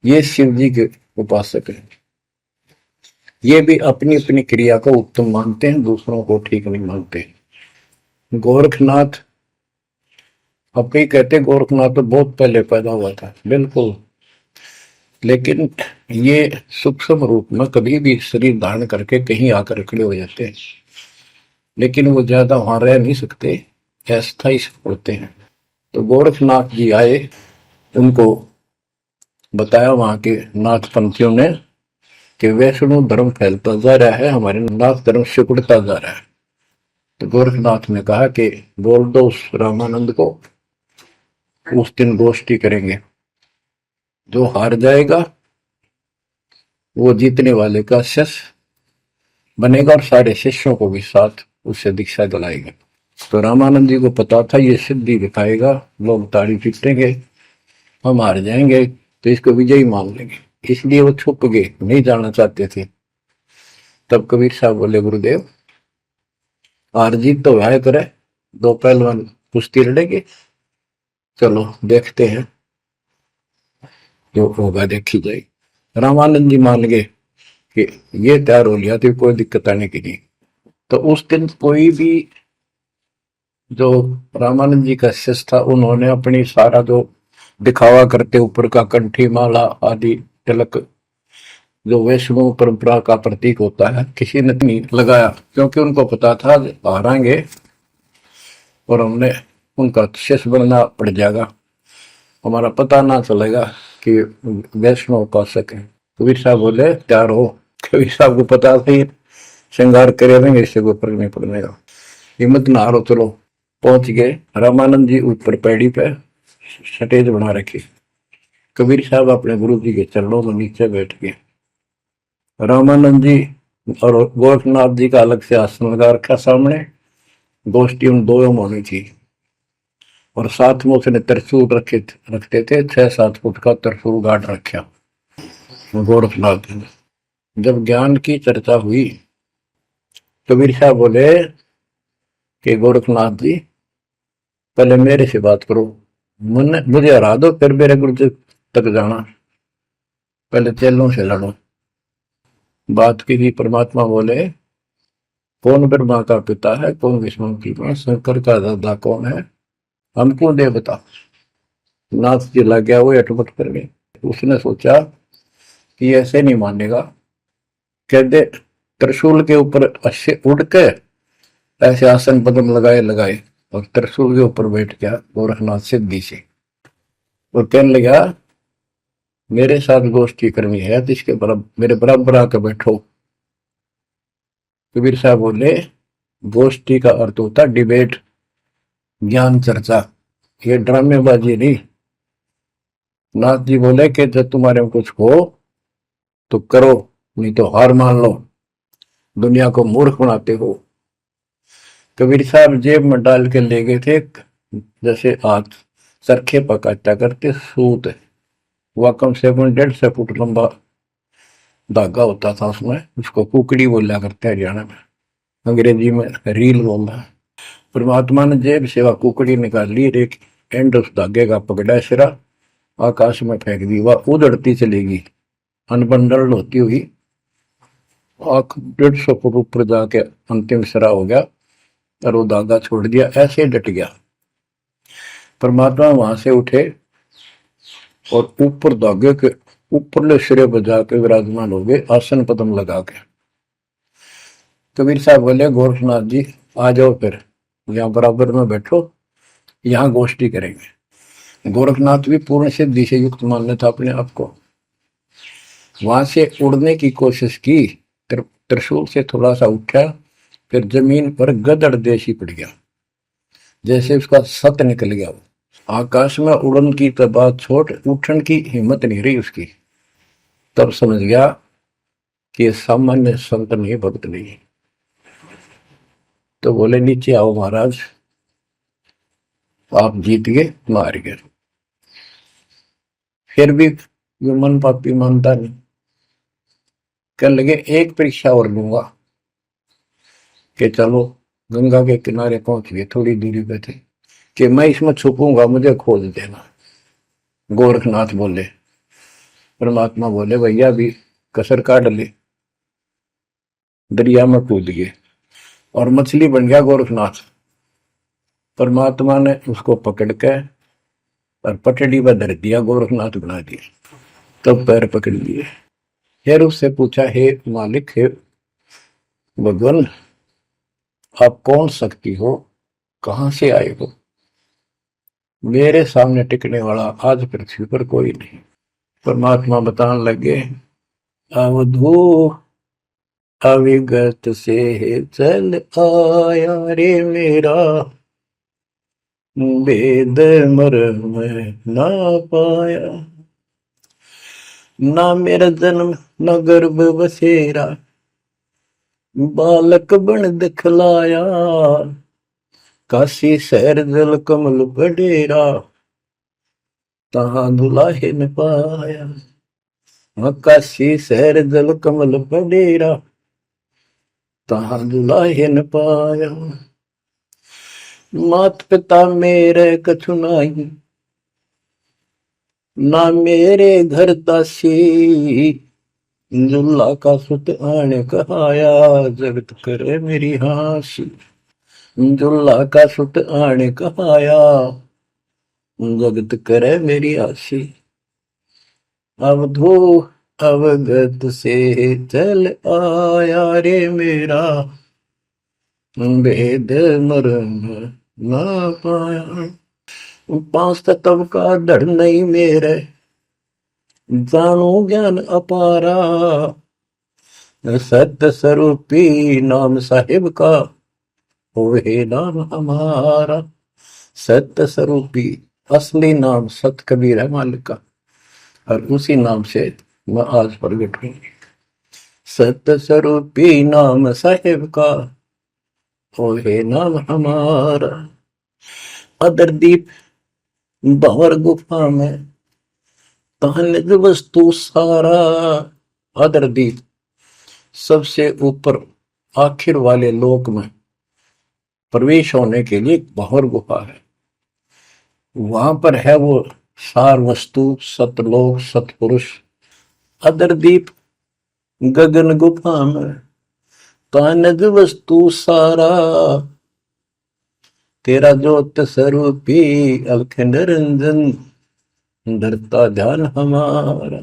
S1: ये शिव जी के उपासक हैं। ये भी अपनी अपनी क्रिया को उत्तम मानते हैं, दूसरों को ठीक नहीं मानते। गोरखनाथ अब ही कहते गोरखनाथ तो बहुत पहले पैदा हुआ था, बिल्कुल, लेकिन ये सूक्ष्म रूप में कभी भी शरीर धारण करके कहीं आकर खड़े हो जाते हैं, लेकिन वो ज्यादा वहां रह नहीं सकते, अस्थायी होते हैं। तो गोरखनाथ जी आए, उनको बताया वहां के नाथ पंथियों ने कि वैष्णव धर्म फैलता जा रहा है, हमारे नाथ धर्म सिकुड़ता जा रहा है। तो गोरखनाथ ने कहा कि बोल दो उस रामानंद को, उस दिन गोष्ठी करेंगे, जो हार जाएगा वो जीतने वाले का शिष्य बनेगा और सारे शिष्यों को भी साथ उससे दीक्षा दिलाएगा। तो रामानंद जी को पता था ये सिद्धि दिखाएगा, लोग ताड़ी पीटेंगे, हम हार जाएंगे, तो इसको विजयी मान लेंगे, इसलिए वो छुप गए, नहीं जाना चाहते थे। तब कबीर साहब बोले गुरुदेव हार जीत तो वह करे, दो पहलवान कुश्ती लड़ेंगे, चलो देखते हैं, जो होगा देखी जाएगी। रामानंद जी मान गए कि ये तैयार हो लिया तो कोई दिक्कत आने की नहीं। तो उस दिन कोई भी जो रामानंद जी का शिष्य था, उन्होंने अपनी सारा जो दिखावा करते ऊपर का कंठी माला आदि तिलक जो वैष्णव परंपरा का प्रतीक होता है, किसी ने नहीं लगाया, क्योंकि उनको पता था हारेंगे और हमने उनका शिष्य बनना पड़ जाएगा, हमारा पता ना चलेगा कि वैष्णव उपासक है। कबीर साहब बोले तैयार हो। कबीर साहब को पता था श्रृंगार करे रहेंगे, इससे कोई फर्क नहीं पड़ेगा, हिम्मत ना हारो, चलो। पहुंच गए, रामानंद जी ऊपर पैड़ी पे स्टेज बना रखी, कबीर साहब अपने गुरु जी के चरणों में नीचे बैठ गए, रामानंद जी और गोरखनाथ जी का अलग से आसन लगा रखा सामने, गोष्ठी उन दो में होनी थी, और साथ में उसने त्रिशूल रखते थे, 6-7 फुट का त्रिशूल गाड़ रखा गोरखनाथ ने। जब ज्ञान की चर्चा हुई, कबीर साहब बोले कि गोरखनाथ जी पहले मेरे से बात करो, मुझे हरा दो, फिर मेरे गुरु जी तक जाना, पहले चेलों से लड़ो। बात की थी, परमात्मा बोले कौन ब्रह्मा का पिता है, कौन विष्णु की मां, शंकर का दादा कौन है, हमको दे बता। नाथ जी लग गया, वो अटपट कर गए। उसने सोचा कि ऐसे नहीं मानेगा, कहते त्रिशूल के ऊपर अच्छे उड़ के ऐसे आसन पदम लगाए लगाए और त्रिशूल के ऊपर बैठ गया गोरखनाथ सिद्धि से, और कहने लगा मेरे साथ गोष्ठी करनी है तो इसके बराबर मेरे बराबर आकर बैठो। कबीर साहब बोले गोष्ठी का अर्थ होता डिबेट, ज्ञान चर्चा, ये ड्रामेबाजी नहीं। नाथ जी बोले कि जब तुम्हारे में कुछ हो तो करो, नहीं तो हार मान लो, दुनिया को मूर्ख बनाते हो। कबीर साहब जेब में डाल के ले गए थे, जैसे हाथ चरखे पकाता करते सूत, वह कम से कम 150 फुट लंबा धागा होता था, उसमें उसको कुकड़ी बोला करते हैं हरियाणा में, अंग्रेजी में रील बोलना। परमात्मा ने जेब से वह कुकड़ी निकाल ली, एक एंड उस धागे का पकड़ा, सिरा आकाश में फेंक दी, वह उड़ती चलेगी अनबंडल होती हुई, 150 फुट ऊपर जाके अंतिम सिरा हो गया, और वो धागा छोड़ दिया, ऐसे डट गया। परमात्मा वहां से उठे और ऊपर धागे के ऊपरले सिरे पर जाके विराजमान हो गए, आसन पदम लगा के। कबीर साहब बोले गोरखनाथ जी आ जाओ, फिर यहाँ बराबर में बैठो, यहाँ गोष्ठी करेंगे। गोरखनाथ भी पूर्ण सिद्धि से युक्त मान लेता अपने आप को, वहां से उड़ने की कोशिश की, त्रिशूल से थोड़ा सा उठा, फिर जमीन पर गदड़ देशी पड़ गया, जैसे उसका सत निकल गया। आकाश में उड़न की तो बात छोड़, उठन की हिम्मत नहीं रही उसकी। तब समझ गया कि ये सामान्य संत नहीं, भक्त नहीं। तो बोले नीचे आओ महाराज, आप जीत गए, मार गए। फिर भी ये मन पापी मानता नहीं, कहने लगे एक परीक्षा और लूंगा, कि चलो गंगा के किनारे पहुंच गए, थोड़ी दूरी पे थे, कि मैं इसमें छुपूंगा, मुझे खोज देना। गोरखनाथ बोले, परमात्मा बोले भैया भी कसर काट ले, दरिया में कूद गए और मछली बन गया गोरखनाथ। परमात्मा ने उसको पकड़ के और पटड़ी पर धर दिया, गोरखनाथ बना दिया। तब पैर पकड़ लिए। फिर उससे पूछा, हे मालिक, हे भगवान, आप कौन शक्ति हो, कहां से आए हो? मेरे सामने टिकने वाला आज पृथ्वी पर कोई नहीं। परमात्मा बताने लगे, अवधू अविगत से चल आया रे मेरा, वेद मर्म ना पाया। ना मेरा जन्म न गर्भ बसेरा, बालक बन दिखलाया। काशी शहर जल कमल बडेरा, तहां दुलाहे न पाया। काशी शहर जल कमल बडेरा, तहां दुलाहे न पाया। मात पिता मेरे कछु नाही, ना मेरे घर दासी। दुल्ला का सुत आने कहाया, जगत करे मेरी हासी। दुल्ला का सुत आने कहाया, जगत करे मेरी हासी। अवधू अवगत से चल आया रे मेरा, वेद मर्म ना पाया। पांच तत्व का धड़ नहीं मेरे, जानो ज्ञान अपारा। सत्य स्वरूपी नाम साहिब का, होवे नाम हमारा। सत्य स्वरूपी असली नाम सत कबीर है मालिक का, और उसी नाम से मैं आज प्रगट हूं। सत्य स्वरूपी नाम साहिब का, होवे नाम हमारा। अदरदीप भंवर गुफा में, तहनिज वस्तु सारा। अदरदीप सबसे ऊपर आखिर वाले लोक में प्रवेश होने के लिए भंवर गुफा है। वहां पर है वो सार वस्तु, सतलोक, सतपुरुष। अदरदीप गगन गुफा में, तहनिज वस्तु सारा। तेरा ज्योत स्वरूपी अलख निरंजन, धरता ध्यान हमारा।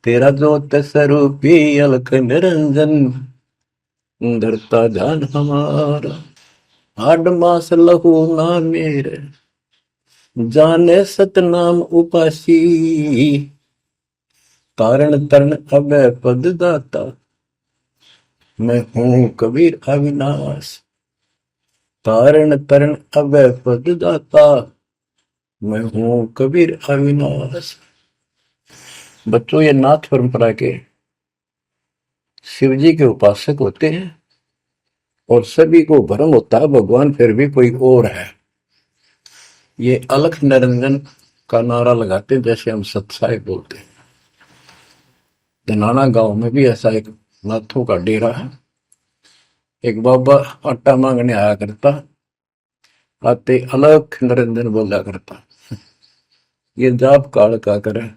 S1: तेरा ज्योत स्वरूपी अलख निरंजन, धरता ध्यान हमारा। हाड मास लहू ना मेरे, जाने सतनाम उपासी। तारण तरण अभय पद दाता, मैं हूं कबीर अविनाश। तारण तरण अभय पद दाता, मैं हूं कबीर अविनाश। बच्चों, ये नाथ परंपरा के शिव जी के उपासक होते हैं और सभी को भ्रम होता है भगवान फिर भी कोई और है। ये अलख निरंजन का नारा लगाते हैं, जैसे हम सत्साई बोलते हैं। धनाना गांव में भी ऐसा एक नाथों का डेरा है। एक बाबा आटा मांगने आया करता, आते अलख निरंजन बोला करता। ये जाप काल का करे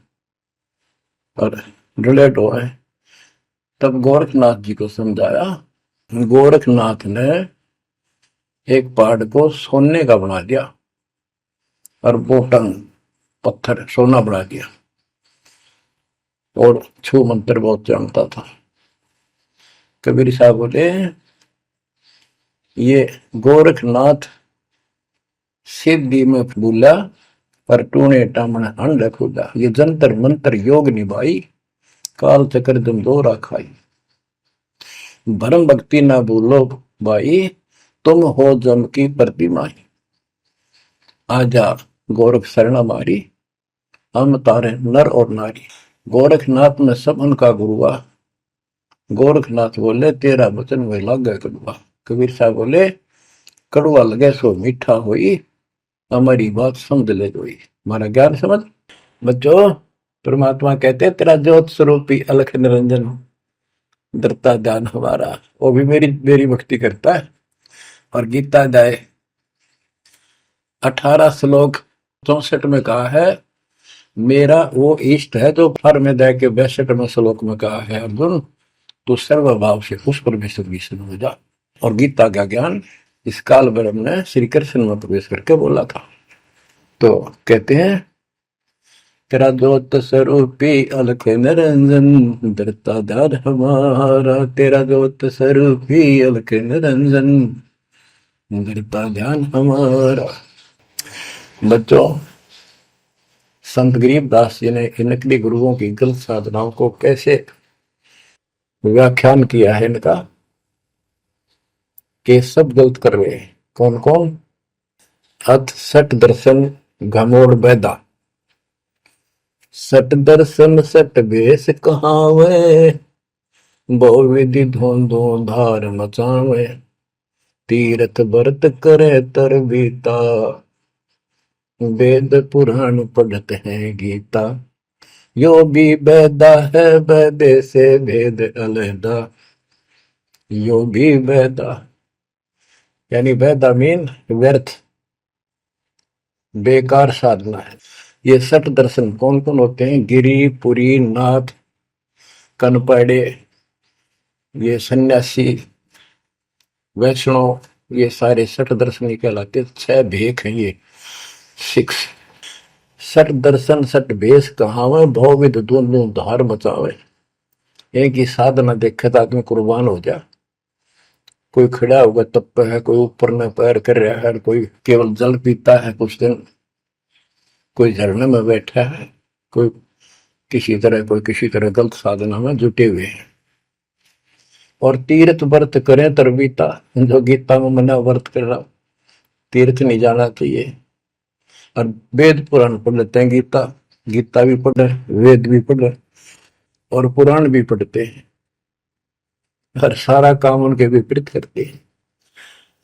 S1: और रिलेट हुआ है। तब गोरखनाथ जी को समझाया। गोरखनाथ ने एक पहाड़ को सोने का बना दिया और बोटन पत्थर सोना बना दिया, और छू मंत्र बहुत जानता था। कबीर साहब बोले, ये गोरखनाथ सिद्धि में भूला, पर टूने टामण हंड खुदा। ये जंतर मंत्र योग निभाई, काल चक्र जम दोरा खाई। भरम भक्ति ना भूलो भाई, तुम हो जम की प्रतिमा। आजा गोरख शरण हमारी, हम तारे नर और नारी। गोरखनाथ में सब उनका गुरुआ। गोरखनाथ बोले, तेरा वचन वे लागे कड़ुआ। कबीर साहब बोले, कड़ुआ लगे सो मीठा होई, हमारी बात समझ ले जोई। हमारा ज्ञान समझ। बच्चों, परमात्मा कहते हैं, तेरा ज्योत स्वरूपी अलख निरंजन, धरता ध्यान हमारा। वो भी मेरी भक्ति करता है। और गीता अध्याय 18 श्लोक 64 में कहा है, मेरा वो इष्ट है जो फर में दे के 62वें श्लोक में कहा है, अर्जुन तो सर्वभाव से उस परमेश्वर की शरण हो जा। और गीता का ज्ञान इस काल ब्रह्म ने श्री कृष्ण में प्रवेश करके बोला था। तो कहते हैं तेरा ज्योत स्वरूपी अलख निरंजन धरता धार हमारा, तेरा ज्योत स्वरूपी अलख निरंजन धरता ध्यान हमारा। बच्चों, संत गरीबदास जी ने इन नकली गुरुओं की गलत साधनाओं को कैसे व्याख्यान किया है इनका, कि सब गलत कर रहे हैं। कौन कौन? अथ सट दर्शन घमोड़ बैदा, सट दर्शन सट बेस कहावे, बहु विधि धोंधो धार मचावे, तीर्थ व्रत करे तर बीता, वेद पुराण पढ़ते हैं गीता, यो भी बैदा है बैदे से भेद अलहदा, यो भी बैदा यानी बैदा मीन व्यर्थ बेकार साधना है। ये सठ दर्शन कौन कौन होते हैं? गिरी, पुरी, नाथ, कनपड़े, ये सन्यासी, वैष्णव, ये सारे सठ दर्शन कहलाते। 6 भेख हैं ये 6। सठ दर्शन सठ भेष कहावे, भौविध दोनों धार बचावे। एक ही साधना देखे तो आदमी कुर्बान हो जा। कोई खड़ा होगा तप है, कोई ऊपर में पैर कर रहा है, कोई केवल जल पीता है कुछ दिन, कोई झरने में बैठा है, कोई किसी तरह गलत साधना में जुटे हुए हैं। और तीर्थ व्रत करें तरबीता, जो गीता में मना व्रत कर रहा, तीर्थ नहीं जाना चाहिए। और वेद पुराण पढ़ लेते हैं, गीता भी पढ़ रहे, वेद भी पढ़ रहे और पुराण भी पढ़ते हैं, हर सारा काम उनके विपरीत करते हैं।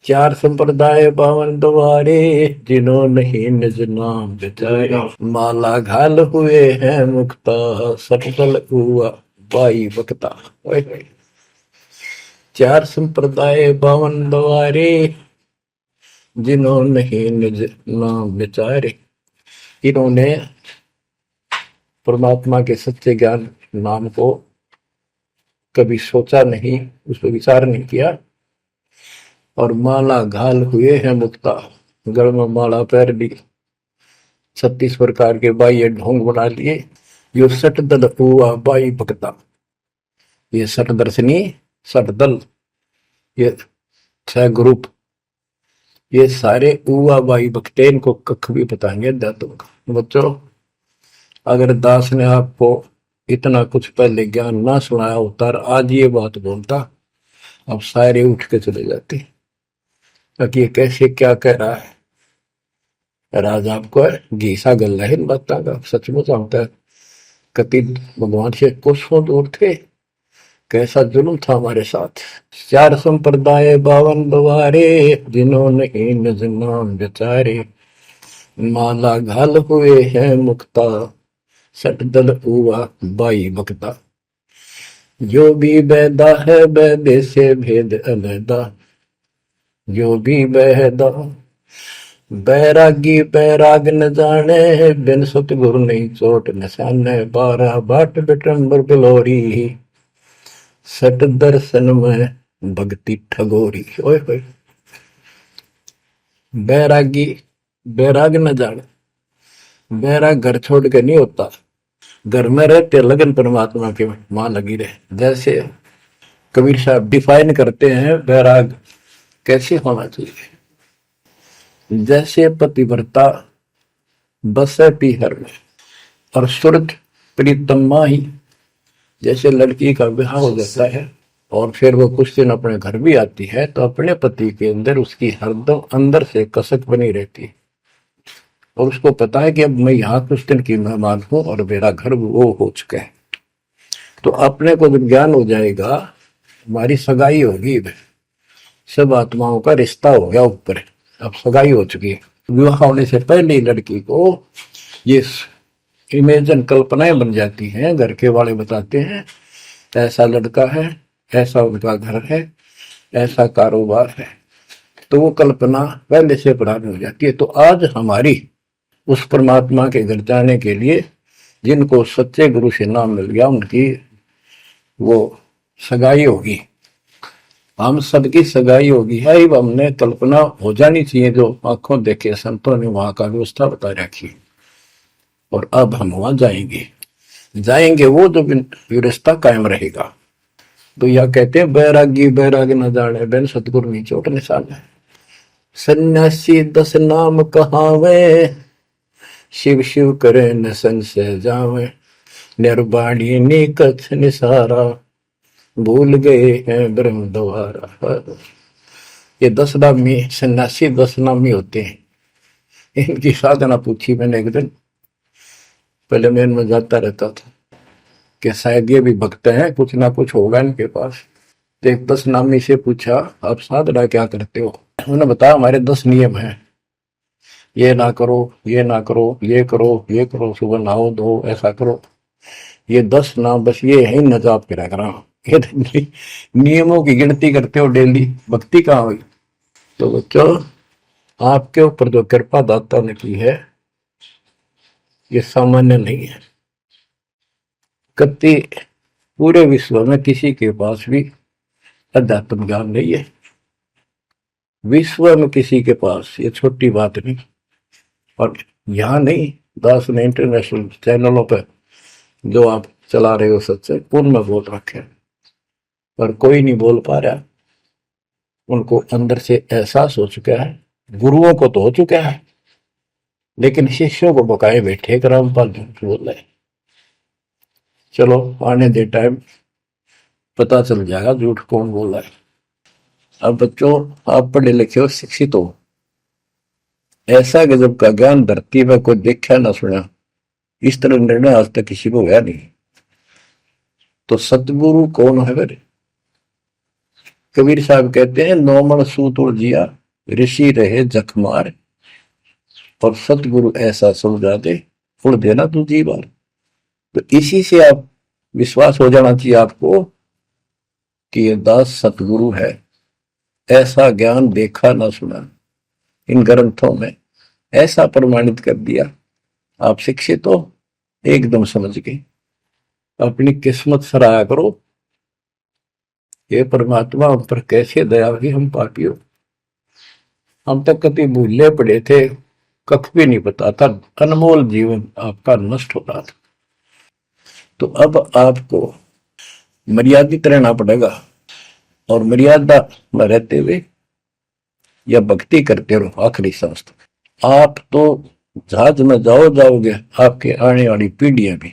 S1: 4 संप्रदाय 52 द्वारे, जिन्हों नहीं निज नाम बिचारे, माला घाल हुए हैं मुक्ता, सटल हुआ बाई बकता। 4 संप्रदाय 52 द्वारे, जिन्हों नहीं निज नाम बिचारे। इन्होंने परमात्मा के सच्चे ज्ञान नाम को कभी सोचा नहीं, उस पर विचार नहीं किया। और माला घाल हुए हैं मुक्ता, गल में माला पैर ली, 36 प्रकार के बाह्य ढोंग बना लिए। यो सट दल हुआ बाई भक्ता, ये सट दर्शनी, सट दल, ये 6 ग्रुप, ये सारे उवा बाई भक्ते, इनको कख भी बताएंगे दातों का। बच्चों, अगर दास ने आपको इतना कुछ पहले ज्ञान ना सुनाया होता और आज ये बात बोलता, अब सारे उठ के चले जाते कि ये कैसे क्या कह रहा है। राज आपको घीसा गल है इन बातों का, सचमुच होता है। कति भगवान से कोसों दूर थे, कैसा जुल्म था हमारे साथ। 4 संप्रदाय 52 द्वारे, जिन्होंने निज नाम बेचारे, माला घाल हुए हैं मुक्ता, सट दल हुआ बाई बकता, जो भी बैदा है बैदे से भेद अलहदा, जो भी बैदा। बैरागी बैराग न जाने, बिन सतगुरु नहीं चोट निशाने, 12 बाट बिटंबर बिलोरी, सट दर्शन में भक्ति ठगोरी। ओए होए, बैरागी बैराग न जाने, बैराग घर छोड़ के नहीं होता, घर में रहते लगन परमात्मा के मां लगी रहे। जैसे कबीर साहब डिफाइन करते हैं बैराग कैसे होना चाहिए। जैसे पतिव्रता बसे पीहर में और सुरत प्रीतम माही, जैसे लड़की का विवाह हो जाता है और फिर वो कुछ दिन अपने घर भी आती है, तो अपने पति के अंदर उसकी हरदम अंदर से कसक बनी रहती है और उसको पता है कि अब मैं यहाँ कुछ दिन की मेहमान हूं और मेरा घर वो हो चुका है। तो अपने को जब ज्ञान हो जाएगा, हमारी सगाई होगी, सब आत्माओं का रिश्ता हो गया ऊपर, अब सगाई हो चुकी है। विवाह होने से पहले ही लड़की को ये इमेजन कल्पनाएं बन जाती हैं। घर के वाले बताते हैं ऐसा लड़का है, ऐसा उनका घर है, ऐसा कारोबार है, तो वो कल्पना पहले से पुरानी हो जाती है। तो आज हमारी उस परमात्मा के घर जाने के लिए जिनको सच्चे गुरु से नाम मिल गया, उनकी वो सगाई होगी, हम सबकी सगाई होगी है। हमने कल्पना हो जानी चाहिए, जो आंखों देखे संतों ने वहां का व्यवस्था बता रखी। और अब हम वहां जाएंगे, जाएंगे वो जो रिश्ता कायम रहेगा। तो यह कहते हैं बैरागी बैराग न जाने बिन सतगुरु नी चोट निशान है। सन्यासी 10 नाम कहावे, शिव शिव करे न संशय जावे, निर्वाणी नी कछ निसारा, भूल गए हैं ब्रह्म द्वारा। ये 10 नामी सन्यासी 10 नामी होते हैं। इनकी साधना पूछी मैंने एक दिन, पहले मैं इनमें जाता रहता था कि शायद ये भी भक्त हैं, कुछ ना कुछ होगा इनके पास। तो एक 10 नामी से पूछा, आप साधना क्या करते हो? उन्होंने बताया हमारे 10 नियम हैं, ये ना करो, ये ना करो, ये करो, ये करो, सुबह नहाओ धो, ऐसा करो। ये 10 नाम बस ये है न जाप करा करा। ये नियमों की गिनती करते हो डेली, भक्ति कहाँ हुई? तो बच्चों, आपके ऊपर जो कृपा दाता ने की है ये सामान्य नहीं है। कति पूरे विश्व में किसी के पास भी अध्यात्म ज्ञान नहीं है। विश्व में किसी के पास, ये छोटी बात नहीं। और यहाँ नहीं, दास ने इंटरनेशनल चैनलों पर जो आप चला रहे हो सत्संग, उनमें बोल रखे, पर कोई नहीं बोल पा रहा। उनको अंदर से एहसास हो चुका है, गुरुओं को तो हो चुका है, लेकिन शिष्यों को बकाए बैठे कि रामपाल झूठ बोल रहे। चलो आने दे टाइम, पता चल जाएगा झूठ कौन बोल रहा है। अब बच्चों, आप पढ़े लिखे हो, शिक्षित हो, ऐसा गजब का ज्ञान धरती में कोई देखा ना सुना, इस तरह निर्णय आज तक किसी को हुआ नहीं। तो सतगुरु कौन है फिर? कबीर साहब कहते हैं, नौमण सूत जिया ऋषि रहे जखमार, और सतगुरु ऐसा समझा दे उड़ देना तू जी बार। तो इसी से आप विश्वास हो जाना चाहिए आपको कि ये दास सतगुरु है। ऐसा ज्ञान देखा ना सुना, इन ग्रंथों में ऐसा प्रमाणित कर दिया। आप शिक्षित हो, एकदम समझ गए। अपनी किस्मत सराहा करो, ये परमात्मा हम पर कैसे दया हुई। हम पापी हो, हम तक कभी भूले पड़े थे, कख भी नहीं पता था, अनमोल जीवन आपका नष्ट हो रहा था। तो अब आपको मर्यादित रहना पड़ेगा, और मर्यादा में रहते हुए या भक्ति करते रहो आखिरी सांस तक। आप तो जहाज में जाओगे, आपके आने वाली पीढ़ियां भी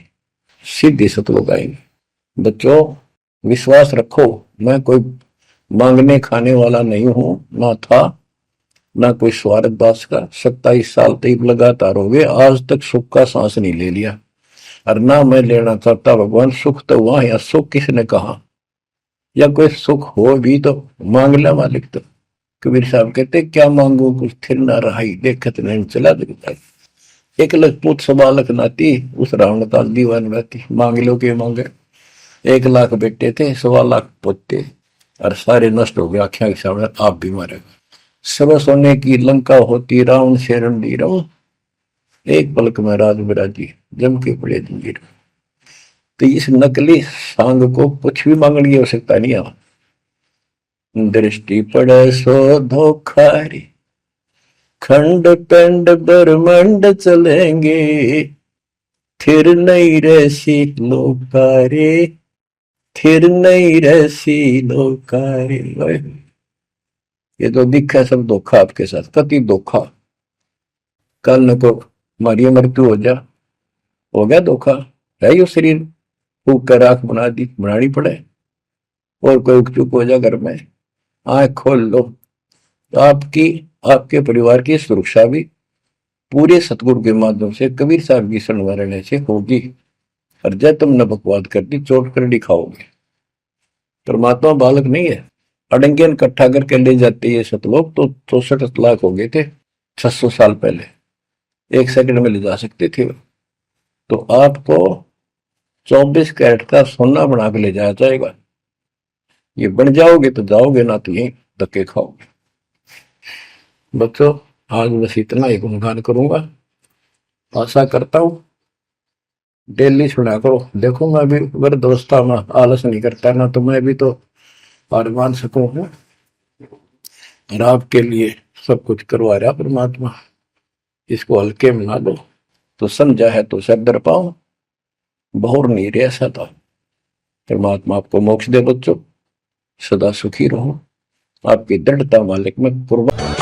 S1: सीधी सतलोक आएंगे। बच्चों, विश्वास रखो, मैं कोई मांगने खाने वाला नहीं हूं, ना था, ना कोई स्वार्थ दास का। 27 साल तक लगातार हो गए, आज तक सुख का सांस नहीं ले लिया, और ना मैं लेना चाहता। भगवान सुख तो वहां है, सुख किसने कहा? या कोई सुख हो भी तो मांग ले मालिक। तो कबीर साहब कहते, क्या मांगू कुछ थिर ना रहाई, देखत नहीं चला दिखता। 1 लाख पूत 1.25 लाख नाती, उस रावण का दीवान रहती। मांग लो के मांगे, 1 लाख बेटे थे, 1.25 लाख पोते, और सारे नष्ट हो गए आख्या के सामने। आप भी मारेगा। सब सोने की लंका होती, रावण से रणधीर, एक पलक में राज बिराजी, जम के पड़े जंजीर। तो इस नकली सांग को कुछ भी मांगने की आवश्यकता नहीं है। दृष्टि पड़े सो धोखारी, खंड पिंड ब्रह्मंड चलेंगे, फिर नहीं रहसी लोकारे, फिर नहीं रहसी लोकारे। ये तो दिखा सब धोखा आपके साथ, कति धोखा। कल न को मारी मृत्यु हो गया धोखा, है यो शरीर फूक कर राख बना दी, बनानी पड़े। और कोई चुप हो जा घर में, आंख खोल लो, आपकी आपके परिवार की सुरक्षा भी पूरे सतगुरु के माध्यम से, कबीर साहब की शरण रहने से होगी। और जब तुम न बकवाद कर दी, चोट कर दिखाओगे। परमात्मा बालक नहीं है, अड़ंगियन इकट्ठा करके ले जाते ये सतलोक। तो 64 लाख हो गए थे 600 साल पहले, 1 सेकंड में ले जा सकते थे। तो आपको 24 कैरेट का सोना बना के ले जाया जाएगा। ये बन जाओगे तो जाओगे, ना तो यही धक्के खाओगे। बच्चों, आज बस इतना ही गुणगान करूंगा। आशा करता हूं डेली सुना करो। देखो मैं भी वृद्धावस्था में आलस नहीं करता ना, तो मैं भी तो हार मान सकूं। और आपके लिए सब कुछ करवा रहा परमात्मा, इसको हल्के में ना लो। तो समझा है तो सदर पाओ, बहुर नहीं रह सकता। परमात्मा आपको मोक्ष दे बच्चों, सदा सुखी रहो। आपकी दृढ़ता मालिक में कुर्बान।